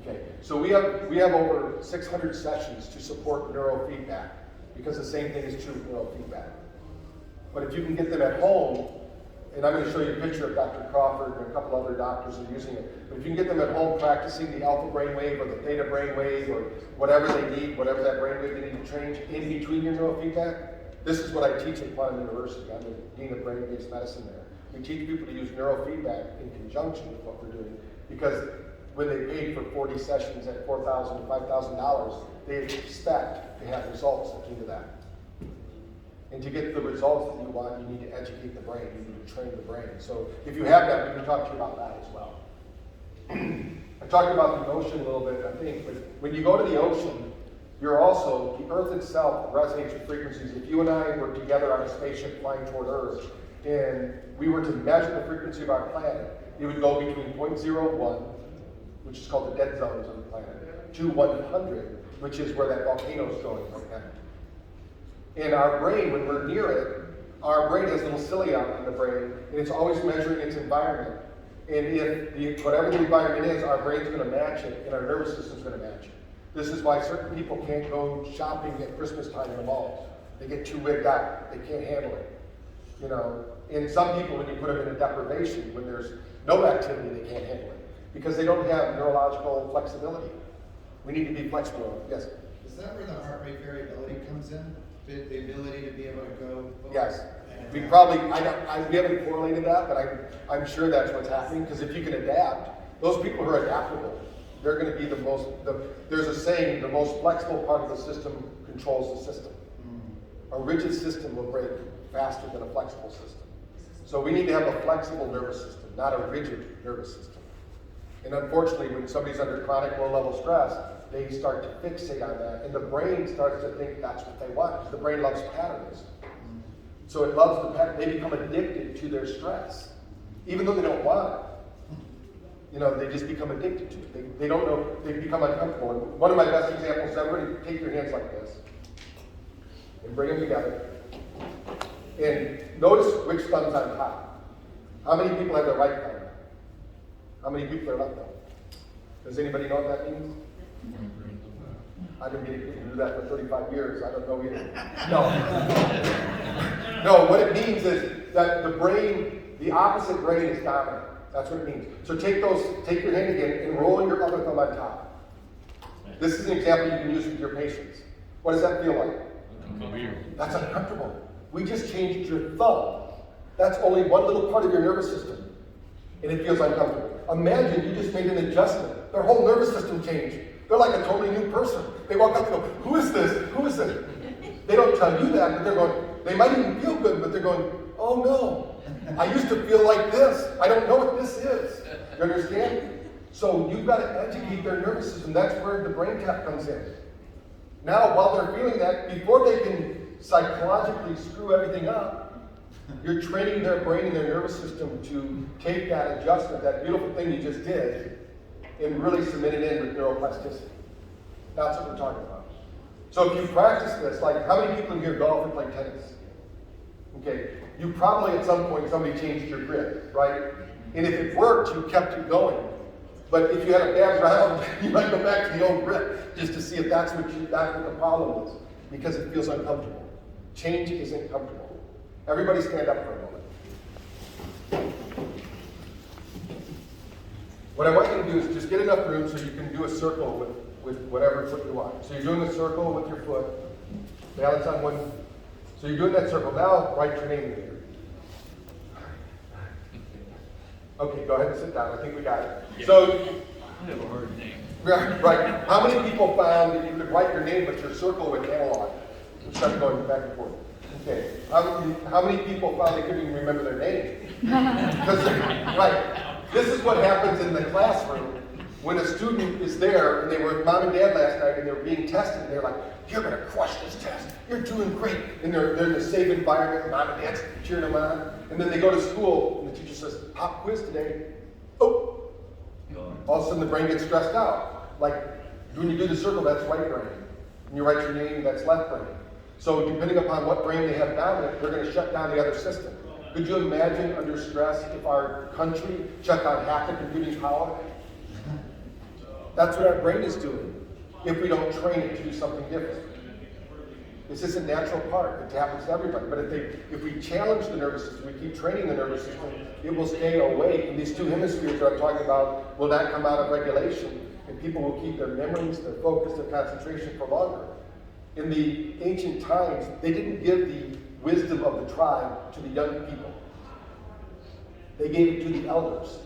Okay, so we have over 600 sessions to support neurofeedback because the same thing is true with neurofeedback. But if you can get them at home, and I'm going to show you a picture of Dr. Crawford and a couple other doctors are using it, but if you can get them at home practicing the alpha brainwave or the theta brainwave or whatever they need, whatever that brainwave they need to change in between your neurofeedback, this is what I teach at Quantum University. I'm the Dean of Brain-Based Medicine there. We teach people to use neurofeedback in conjunction with what we're doing because when they paid for 40 sessions at $4,000 to $5,000, they expect to have results akin to that. And to get the results that you want, you need to educate the brain. You need to train the brain. So if you have that, we can talk to you about that as well. I talked about the ocean a little bit, I think, but when you go to the ocean, you're also, the Earth itself resonates with frequencies. If you and I were together on a spaceship flying toward Earth, and we were to measure the frequency of our planet, it would go between 0.01, which is called the dead zones of the planet, to 100, which is where that volcano is going right now. And our brain, when we're near it, our brain has little cilia on the brain, and it's always measuring its environment. And if whatever the environment is, our brain's going to match it, and our nervous system's going to match it. This is why certain people can't go shopping at Christmas time in the malls. They get too wigged out. They can't handle it. You know, and some people, when you put them in a deprivation, when there's no activity, they can't handle it because they don't have neurological flexibility. We need to be flexible. Yes? Is that where the heart rate variability comes in? The ability to be able to go forward? Yes. We probably, we haven't correlated that, but I'm sure that's what's happening because if you can adapt, those people who are adaptable, they're going to be the most, there's a saying, the most flexible part of the system controls the system. A rigid system will break faster than a flexible system. So we need to have a flexible nervous system, not a rigid nervous system. And unfortunately, when somebody's under chronic low-level stress, they start to fixate on that, and the brain starts to think that's what they want, because the brain loves patterns. So it loves the pattern. They become addicted to their stress, even though they don't want it. You know, they just become addicted to it. They don't know, they become uncomfortable. And one of my best examples is everybody take your hands like this and bring them together. And notice which thumb's on top. How many people have their right thumb? How many people are left thumb? Does anybody know what that means? I've been getting people to do that for 35 years. I don't know either. No. No, what it means is that the brain, the opposite brain is dominant. That's what it means. So take your hand again and roll your other thumb on top. This is an example you can use with your patients. What does that feel like? Weird. That's uncomfortable. We just changed your thumb. That's only one little part of your nervous system. And it feels uncomfortable. Imagine you just made an adjustment. Their whole nervous system changed. They're like a totally new person. They walk up and go, who is this? Who is this? They don't tell you that, but they're going, they might even feel good, but they're going, oh no, I used to feel like this. I don't know what this is. You understand? So you've got to educate their nervous system. That's where the brain tap comes in. Now, while they're feeling that, before they can psychologically screw everything up, you're training their brain and their nervous system to take that adjustment, that beautiful thing you just did, and really cement it in with neuroplasticity. That's what we're talking about. So if you practice this, like how many people in here golf or play tennis? Okay, you probably at some point somebody changed your grip, right? And if it worked, you kept it going. But if you had a bad round, you might go back to the old grip just to see if that's what the problem is, because it feels uncomfortable. Change isn't comfortable. Everybody stand up for a moment. What I want you to do is just get enough room so you can do a circle with whatever foot you want. So you're doing a circle with your foot. Balance on one. So you're doing that circle. Now write your name in here. Okay, go ahead and sit down. I think we got it. Yeah. So, I have a hard name. right. How many people found that you could write your name, but your circle would analog? We start going back and forth. Okay. How many people found they couldn't even remember their name? Because, right. This is what happens in the classroom when a student is there and they were with mom and dad last night and they were being tested and they're like, you're going to crush this test. You're doing great. And they're in a safe environment. Mom and dad's cheering them on. And then they go to school and the teacher says, pop quiz today. Oh. All of a sudden the brain gets stressed out. Like when you do the circle, that's right brain. When you write your name, that's left brain. So depending upon what brain they have dominant, they're going to shut down the other system. Could you imagine under stress if our country shut down half the computing power? That's what our brain is doing if we don't train it to do something different. It's just a natural part. It happens to everybody. But if we challenge the nervous system, we keep training the nervous system, it will stay awake. And these two hemispheres that I'm talking about will not come out of regulation. And people will keep their memories, their focus, their concentration for longer. In the ancient times, they didn't give the wisdom of the tribe to the young people. They gave it to the elders.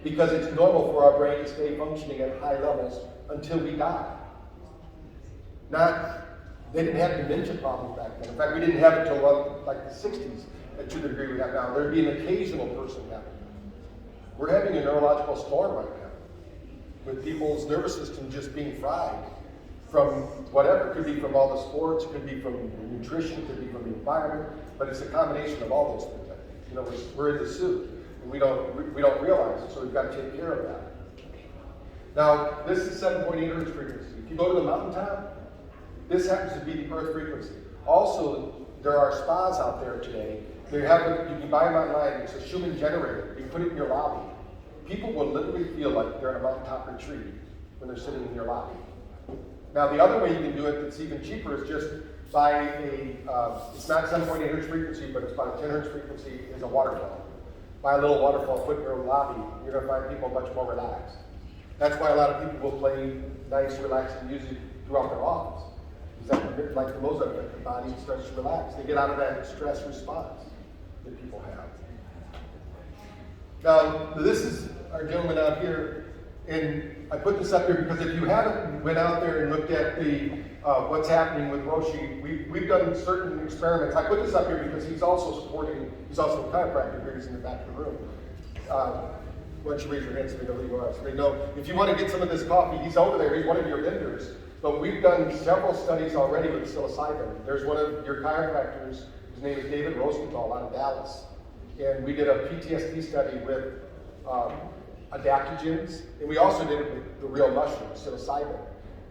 Because it's normal for our brain to stay functioning at high levels until we die. They didn't have dementia problems back then. In fact, we didn't have it until like the 60s to the degree we have now. There'd be an occasional person having it. We're having a neurological storm right now with people's nervous system just being fried from whatever. It could be from all the sports, it could be from nutrition, it could be from the environment, but it's a combination of all those things, I think. You know, we're in the soup, and we don't realize it, so we've got to take care of that. Now, this is 7.8 hertz frequency. If you go to the mountaintop, this happens to be the earth frequency. Also, there are spas out there today. You can buy them online. It's a Schumann generator. You put it in your lobby. People will literally feel like they're in a mountaintop retreat when they're sitting in your lobby. Now, the other way you can do it that's even cheaper is just buy it's not 7.8 hertz frequency, but it's about a 10 hertz frequency, is a waterfall. Buy a little waterfall, put it in your lobby. You're going to find people much more relaxed. That's why a lot of people will play nice, relaxing music throughout their office. Because like the Mozart effect, the body starts to relax. They get out of that stress response that people have. Now, this is our gentleman out here, and I put this up here because if you haven't went out there and looked at the what's happening with Roshi. We've done certain experiments. I put this up here because he's also a chiropractor here. He's in the back of the room. Why don't you raise your hand so they know who you are? So they know if you want to get some of this coffee, he's over there. He's one of your vendors. But we've done several studies already with psilocybin. There's one of your chiropractors, his name is David Rosenthal out of Dallas. And we did a PTSD study with adaptogens, and we also did it with the real mushroom, psilocybin.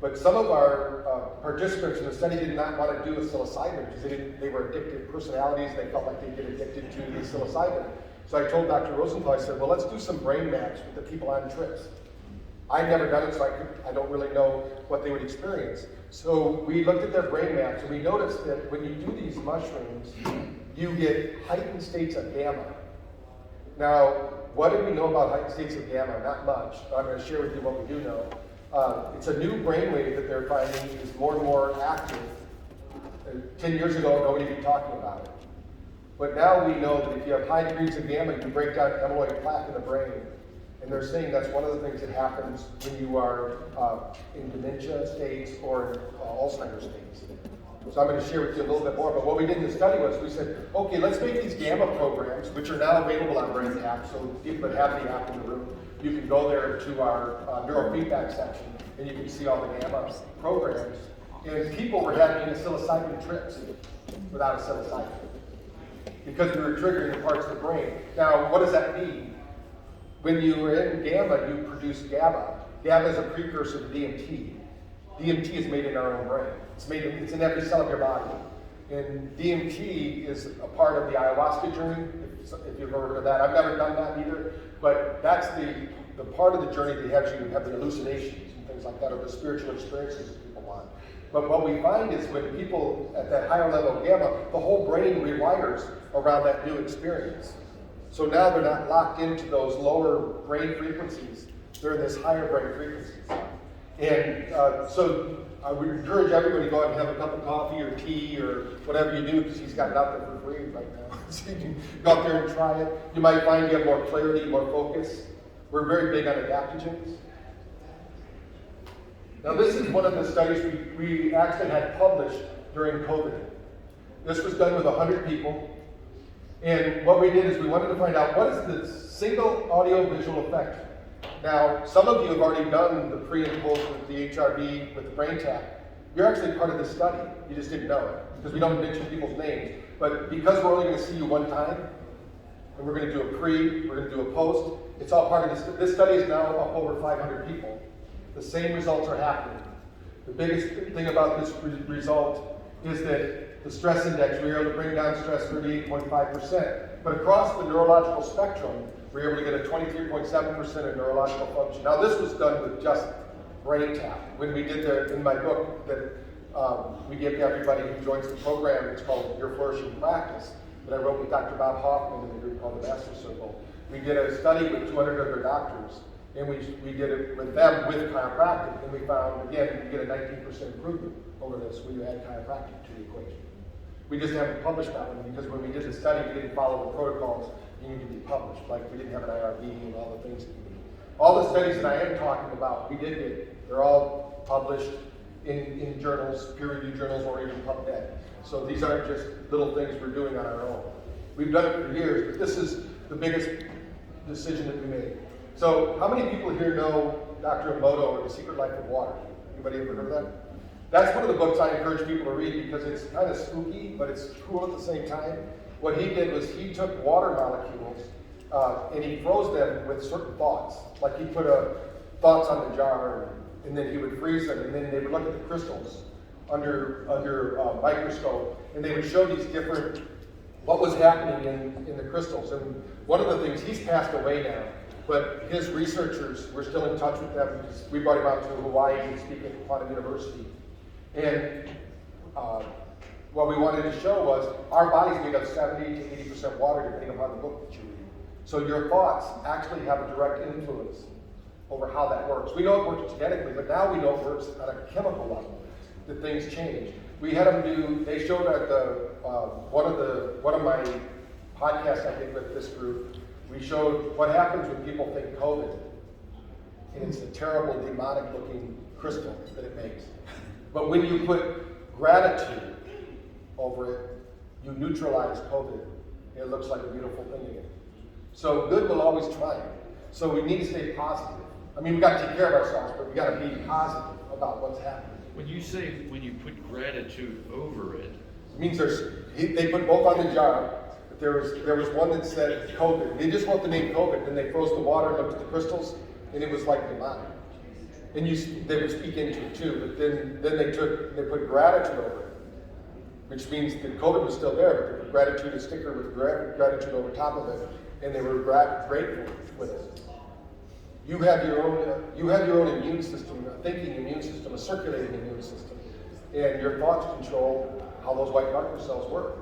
But some of our participants in the study did not want to do with psilocybin because they were addicted personalities. They felt like they'd get addicted to the psilocybin. So I told Dr. Rosenthal, I said, well, let's do some brain maps with the people on trips. I'd never done it, so I don't really know what they would experience. So we looked at their brain maps, and we noticed that when you do these mushrooms, you get heightened states of gamma. Now, what do we know about heightened states of gamma? Not much, but I'm going to share with you what we do know. It's a new brainwave that they're finding is more and more active. 10 years ago, nobody would be talking about it. But now we know that if you have high degrees of gamma, you break down amyloid plaque in the brain. And they're saying that's one of the things that happens when you are in dementia states or Alzheimer's states. So I'm going to share with you a little bit more. But what we did in the study was we said, okay, let's make these gamma programs, which are now available on BrainTap. So people that have the app in the room, you can go there to our neurofeedback section, and you can see all the gamma programs. And people were having psilocybin trips without a psilocybin because we were triggering the parts of the brain. Now, what does that mean? When you are in gamma, you produce GABA. GABA is a precursor to DMT. DMT is made in our own brain. It's in every cell of your body. And DMT is a part of the ayahuasca journey, if you've ever heard of that. I've never done that either, but that's the part of the journey that helps you have the hallucinations and things like that, or the spiritual experiences that people want. But what we find is when people at that higher level of gamma, the whole brain rewires around that new experience. So now they're not locked into those lower brain frequencies. They're in this higher brain frequencies. And so I would encourage everybody to go out and have a cup of coffee or tea or whatever you do, because he's got it out there for free right now. So you can go out there and try it. You might find you have more clarity, more focus. We're very big on adaptogens. Now this is one of the studies we actually had published during COVID. This was done with 100 people. And what we did is we wanted to find out what is the single audio-visual effect. Now, some of you have already done the pre and post with the HRV, with the BrainTap. You're actually part of this study. You just didn't know it, because we don't mention people's names. But because we're only going to see you one time, and we're going to do a pre, we're going to do a post, it's all part of this. This study is now up over 500 people. The same results are happening. The biggest thing about this result is that the stress index, we were able to bring down stress 38.5%. But across the neurological spectrum, we were able to get a 23.7% of neurological function. Now this was done with just BrainTap. When we did in my book that we give to everybody who joins the program, it's called Your Flourishing Practice, that I wrote with Dr. Bob Hoffman in the group called the Master Circle. We did a study with 200 other doctors, and we did it with them with chiropractic, and we found, again, you get a 19% improvement over this when you add chiropractic to the equation. We just haven't published that one because when we did the study, we didn't follow the protocols you need to be published. Like we didn't have an IRB and all the things that we need. All the studies that I am talking about, we did get, they're all published in journals, peer-reviewed journals, or even PubMed. So these aren't just little things we're doing on our own. We've done it for years, but this is the biggest decision that we made. So how many people here know Dr. Emoto or The Secret Life of Water? Anybody ever heard of that? That's one of the books I encourage people to read because it's kind of spooky, but it's cool at the same time. What he did was he took water molecules and he froze them with certain thoughts. Like he put thoughts on the jar and then he would freeze them, and then they would look at the crystals under a microscope, and they would show these different, what was happening in the crystals. And one of the things, he's passed away now, but his researchers, we're still in touch with them because we brought him out to Hawaii to speak at Quantum University. And what we wanted to show was our body's made of 70 to 80% water, depending upon the book that you read. So your thoughts actually have a direct influence over how that works. We know it works genetically, but now we know it works at a chemical level, that things change. We had them they showed at one of my podcasts I did with this group, we showed what happens when people think COVID. And it's a terrible demonic looking crystal that it makes. But when you put gratitude over it, you neutralize COVID. It looks like a beautiful thing again. So good will always triumph. So we need to stay positive. I mean, we got to take care of ourselves, but we got to be positive about what's happening. When you put gratitude over it, It means they put both on the jar. But there was one that said COVID. They just wrote the name COVID, and they froze the water, looked at the crystals, and it was like demonic. And they would speak into it too. But then they put gratitude over it, which means that COVID was still there, but they put gratitude, a sticker with gratitude over top of it, and they were grateful with it. You have your own immune system, a thinking immune system, a circulating immune system, and your thoughts control how those white marker cells work.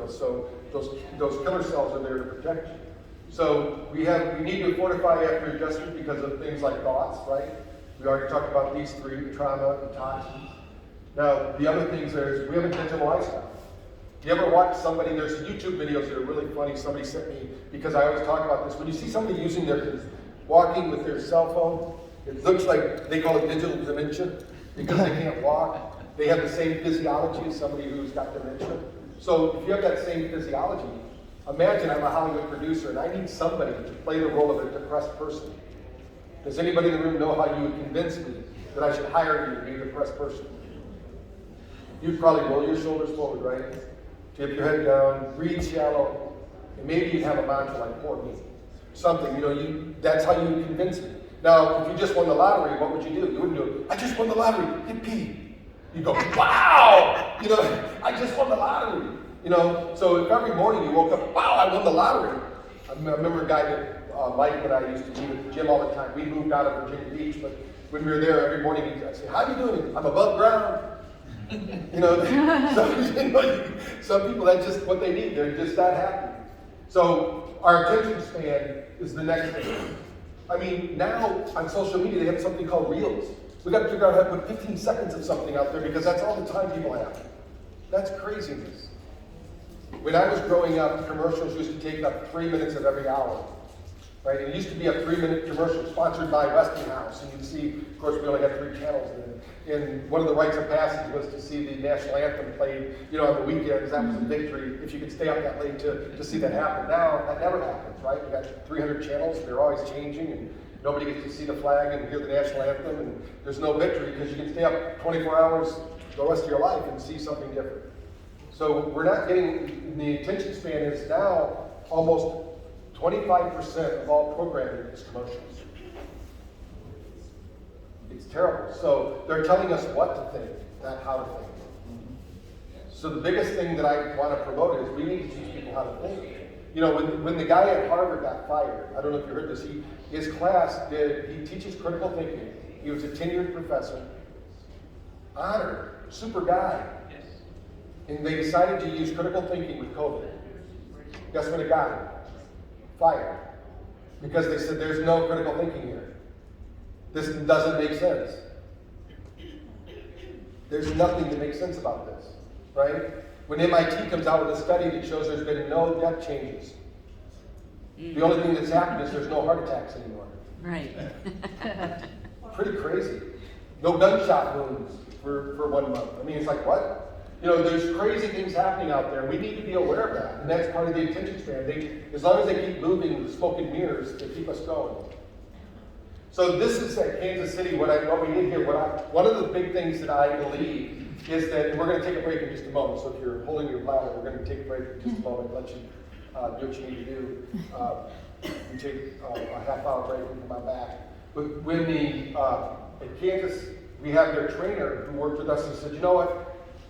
So those killer cells are there to protect you. So we need to fortify after adjustment because of things like thoughts, right? We already talked about these three: trauma and toxins. Now the other things is we have a digital lifestyle. You ever watch somebody? There's YouTube videos that are really funny. Somebody sent me, because I always talk about this. When you see somebody walking with their cell phone, it looks like they call it digital dementia because they can't walk. They have the same physiology as somebody who's got dementia. So if you have that same physiology, imagine I'm a Hollywood producer and I need somebody to play the role of a depressed person. Does anybody in the room know how you would convince me that I should hire you to be a depressed person? You'd probably roll your shoulders forward, right? Tip your head down, breathe shallow, and maybe you'd have a mantra like "poor me." Something, that's how you would convince me. Now, if you just won the lottery, what would you do? You wouldn't do, "I just won the lottery, yippee." You go, "Wow!" "I just won the lottery." So if every morning you woke up, "Wow, I won the lottery." I remember a guy that Mike and I used to be at the gym all the time. We moved out of Virginia Beach, but when we were there every morning, I'd say, "How you doing?" "I'm above ground." Some people, that's just what they need. They're just that happy. So our attention span is the next thing. I mean, now on social media, they have something called Reels. We got to figure out how to put 15 seconds of something out there because that's all the time people have. That's craziness. When I was growing up, commercials used to take up 3 minutes of every hour. Right? It used to be a 3-minute commercial sponsored by Westinghouse, and you'd see, of course, we only had 3 channels then. And one of the rites of passage was to see the national anthem played, on the weekends. That was a victory if you could stay up that late to see that happen. Now that never happens, right? We got 300 channels; they're always changing, and nobody gets to see the flag and hear the national anthem. And there's no victory because you can stay up 24 hours the rest of your life and see something different. So we're not getting the attention span is now almost 25% of all programming is commercials. It's terrible. So they're telling us what to think, not how to think. So the biggest thing that I want to promote is we need to teach people how to think. When the guy at Harvard got fired, I don't know if you heard this, his class he teaches critical thinking. He was a tenured professor, honored, super guy. And they decided to use critical thinking with COVID. Guess what it got him? Fired. Because they said there's no critical thinking here. This doesn't make sense. There's nothing that makes sense about this, right? When MIT comes out with a study that shows there's been no death changes, the only thing that's happened is there's no heart attacks anymore. Right. Pretty crazy. No gunshot wounds for 1 month. I mean, it's like, what? There's crazy things happening out there. We need to be aware of that. And that's part of the attention span. As long as they keep moving the smoke and mirrors, they keep us going. So this is at Kansas City, what we did here. One of the big things that I believe is that, and we're going to take a break in just a moment. So if you're holding your bladder, we're going to take a break in just a moment, let you do what you need to do. We take a half-hour break and come back. But when at Kansas, we have their trainer who worked with us and said, "You know what?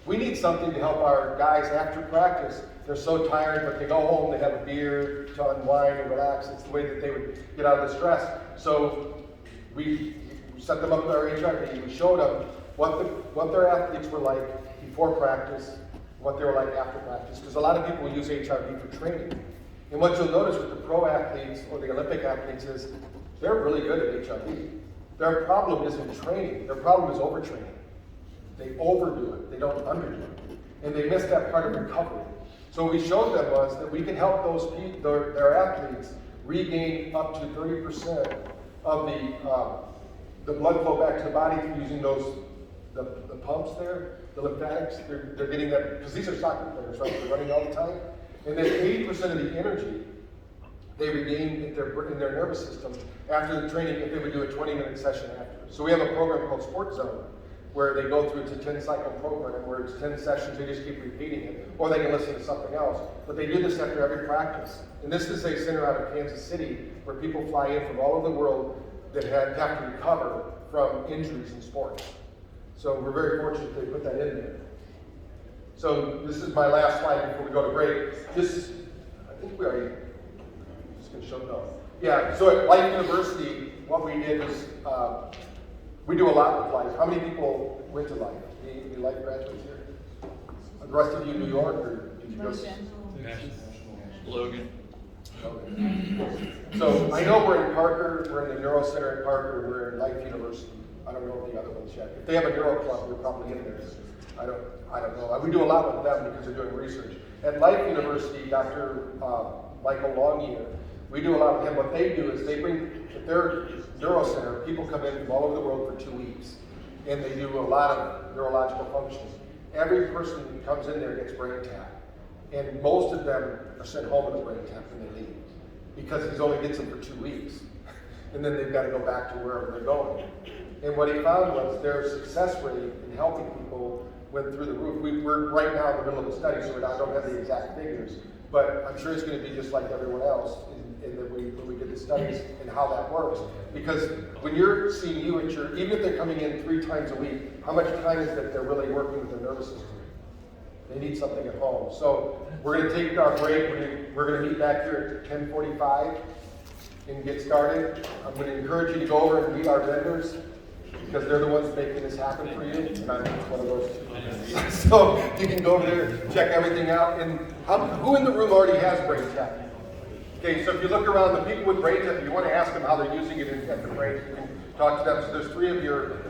We need something to help our guys after practice. They're so tired, but they go home, they have a beer to unwind and relax. It's the way that they would get out of the stress." So we set them up with our HRV. We showed them what their athletes were like before practice, what they were like after practice. Because a lot of people use HRV for training. And what you'll notice with the pro athletes or the Olympic athletes is they're really good at HRV. Their problem isn't training. Their problem is overtraining. They overdo it. They don't underdo it. And they miss that part of recovery. So what we showed them was that we can help those people, their athletes regain up to 30% of the blood flow back to the body through using those the pumps there, the lymphatics, they're getting that, because these are soccer players, right? They're running all the time. And then 80% of the energy they regain in their nervous system after the training if they would do a 20-minute session after. So we have a program called Sport Zone, where they go through, it's a 10-cycle program where it's 10 sessions, they just keep repeating it, or they can listen to something else. But they do this after every practice. And this is a center out of Kansas City where people fly in from all over the world that have to recover from injuries in sports. So we're very fortunate they put that in there. So this is my last slide before we go to break. This, I think we already, just gonna show, no. Yeah, so at Life University, what we did was, we do a lot with Life. How many people went to Life? Any Life graduates here? The rest of you in New York, or did you go? Logan. Okay. So I know we're in Parker, we're in the Neuro Center at Parker, we're in Life University. I don't know the other ones yet. If they have a Neuro Club, we're probably in there. I don't know. We do a lot with them because they're doing research. At Life University, Dr. Michael Longyear, we do a lot with him. What they do is they bring, at their Neuro Center, people come in from all over the world for 2 weeks. And they do a lot of neurological functioning. Every person who comes in there gets brain tap. And most of them are sent home with a brain tap when they leave, because he only gets them for 2 weeks. And then they've got to go back to wherever they're going. And what he found was their success rate in helping people went through the roof. We're right now in the middle of a study, so I don't have the exact figures, but I'm sure it's going to be just like everyone else in that when we get the studies and how that works. Because when you're seeing you at your, even if they're coming in 3 times a week, how much time is that they're really working with their nervous system? They need something at home. So we're going to take our break. We're going to meet back here at 10:45 and get started. I'm going to encourage you to go over and meet our vendors, because they're the ones making this happen for you, and I'm one of those two. So you can go over there, check everything out. And who in the room already has brain tap? Okay, so if you look around, the people with brain tap, you want to ask them how they're using it at the break. You can talk to them. So there's 3 of your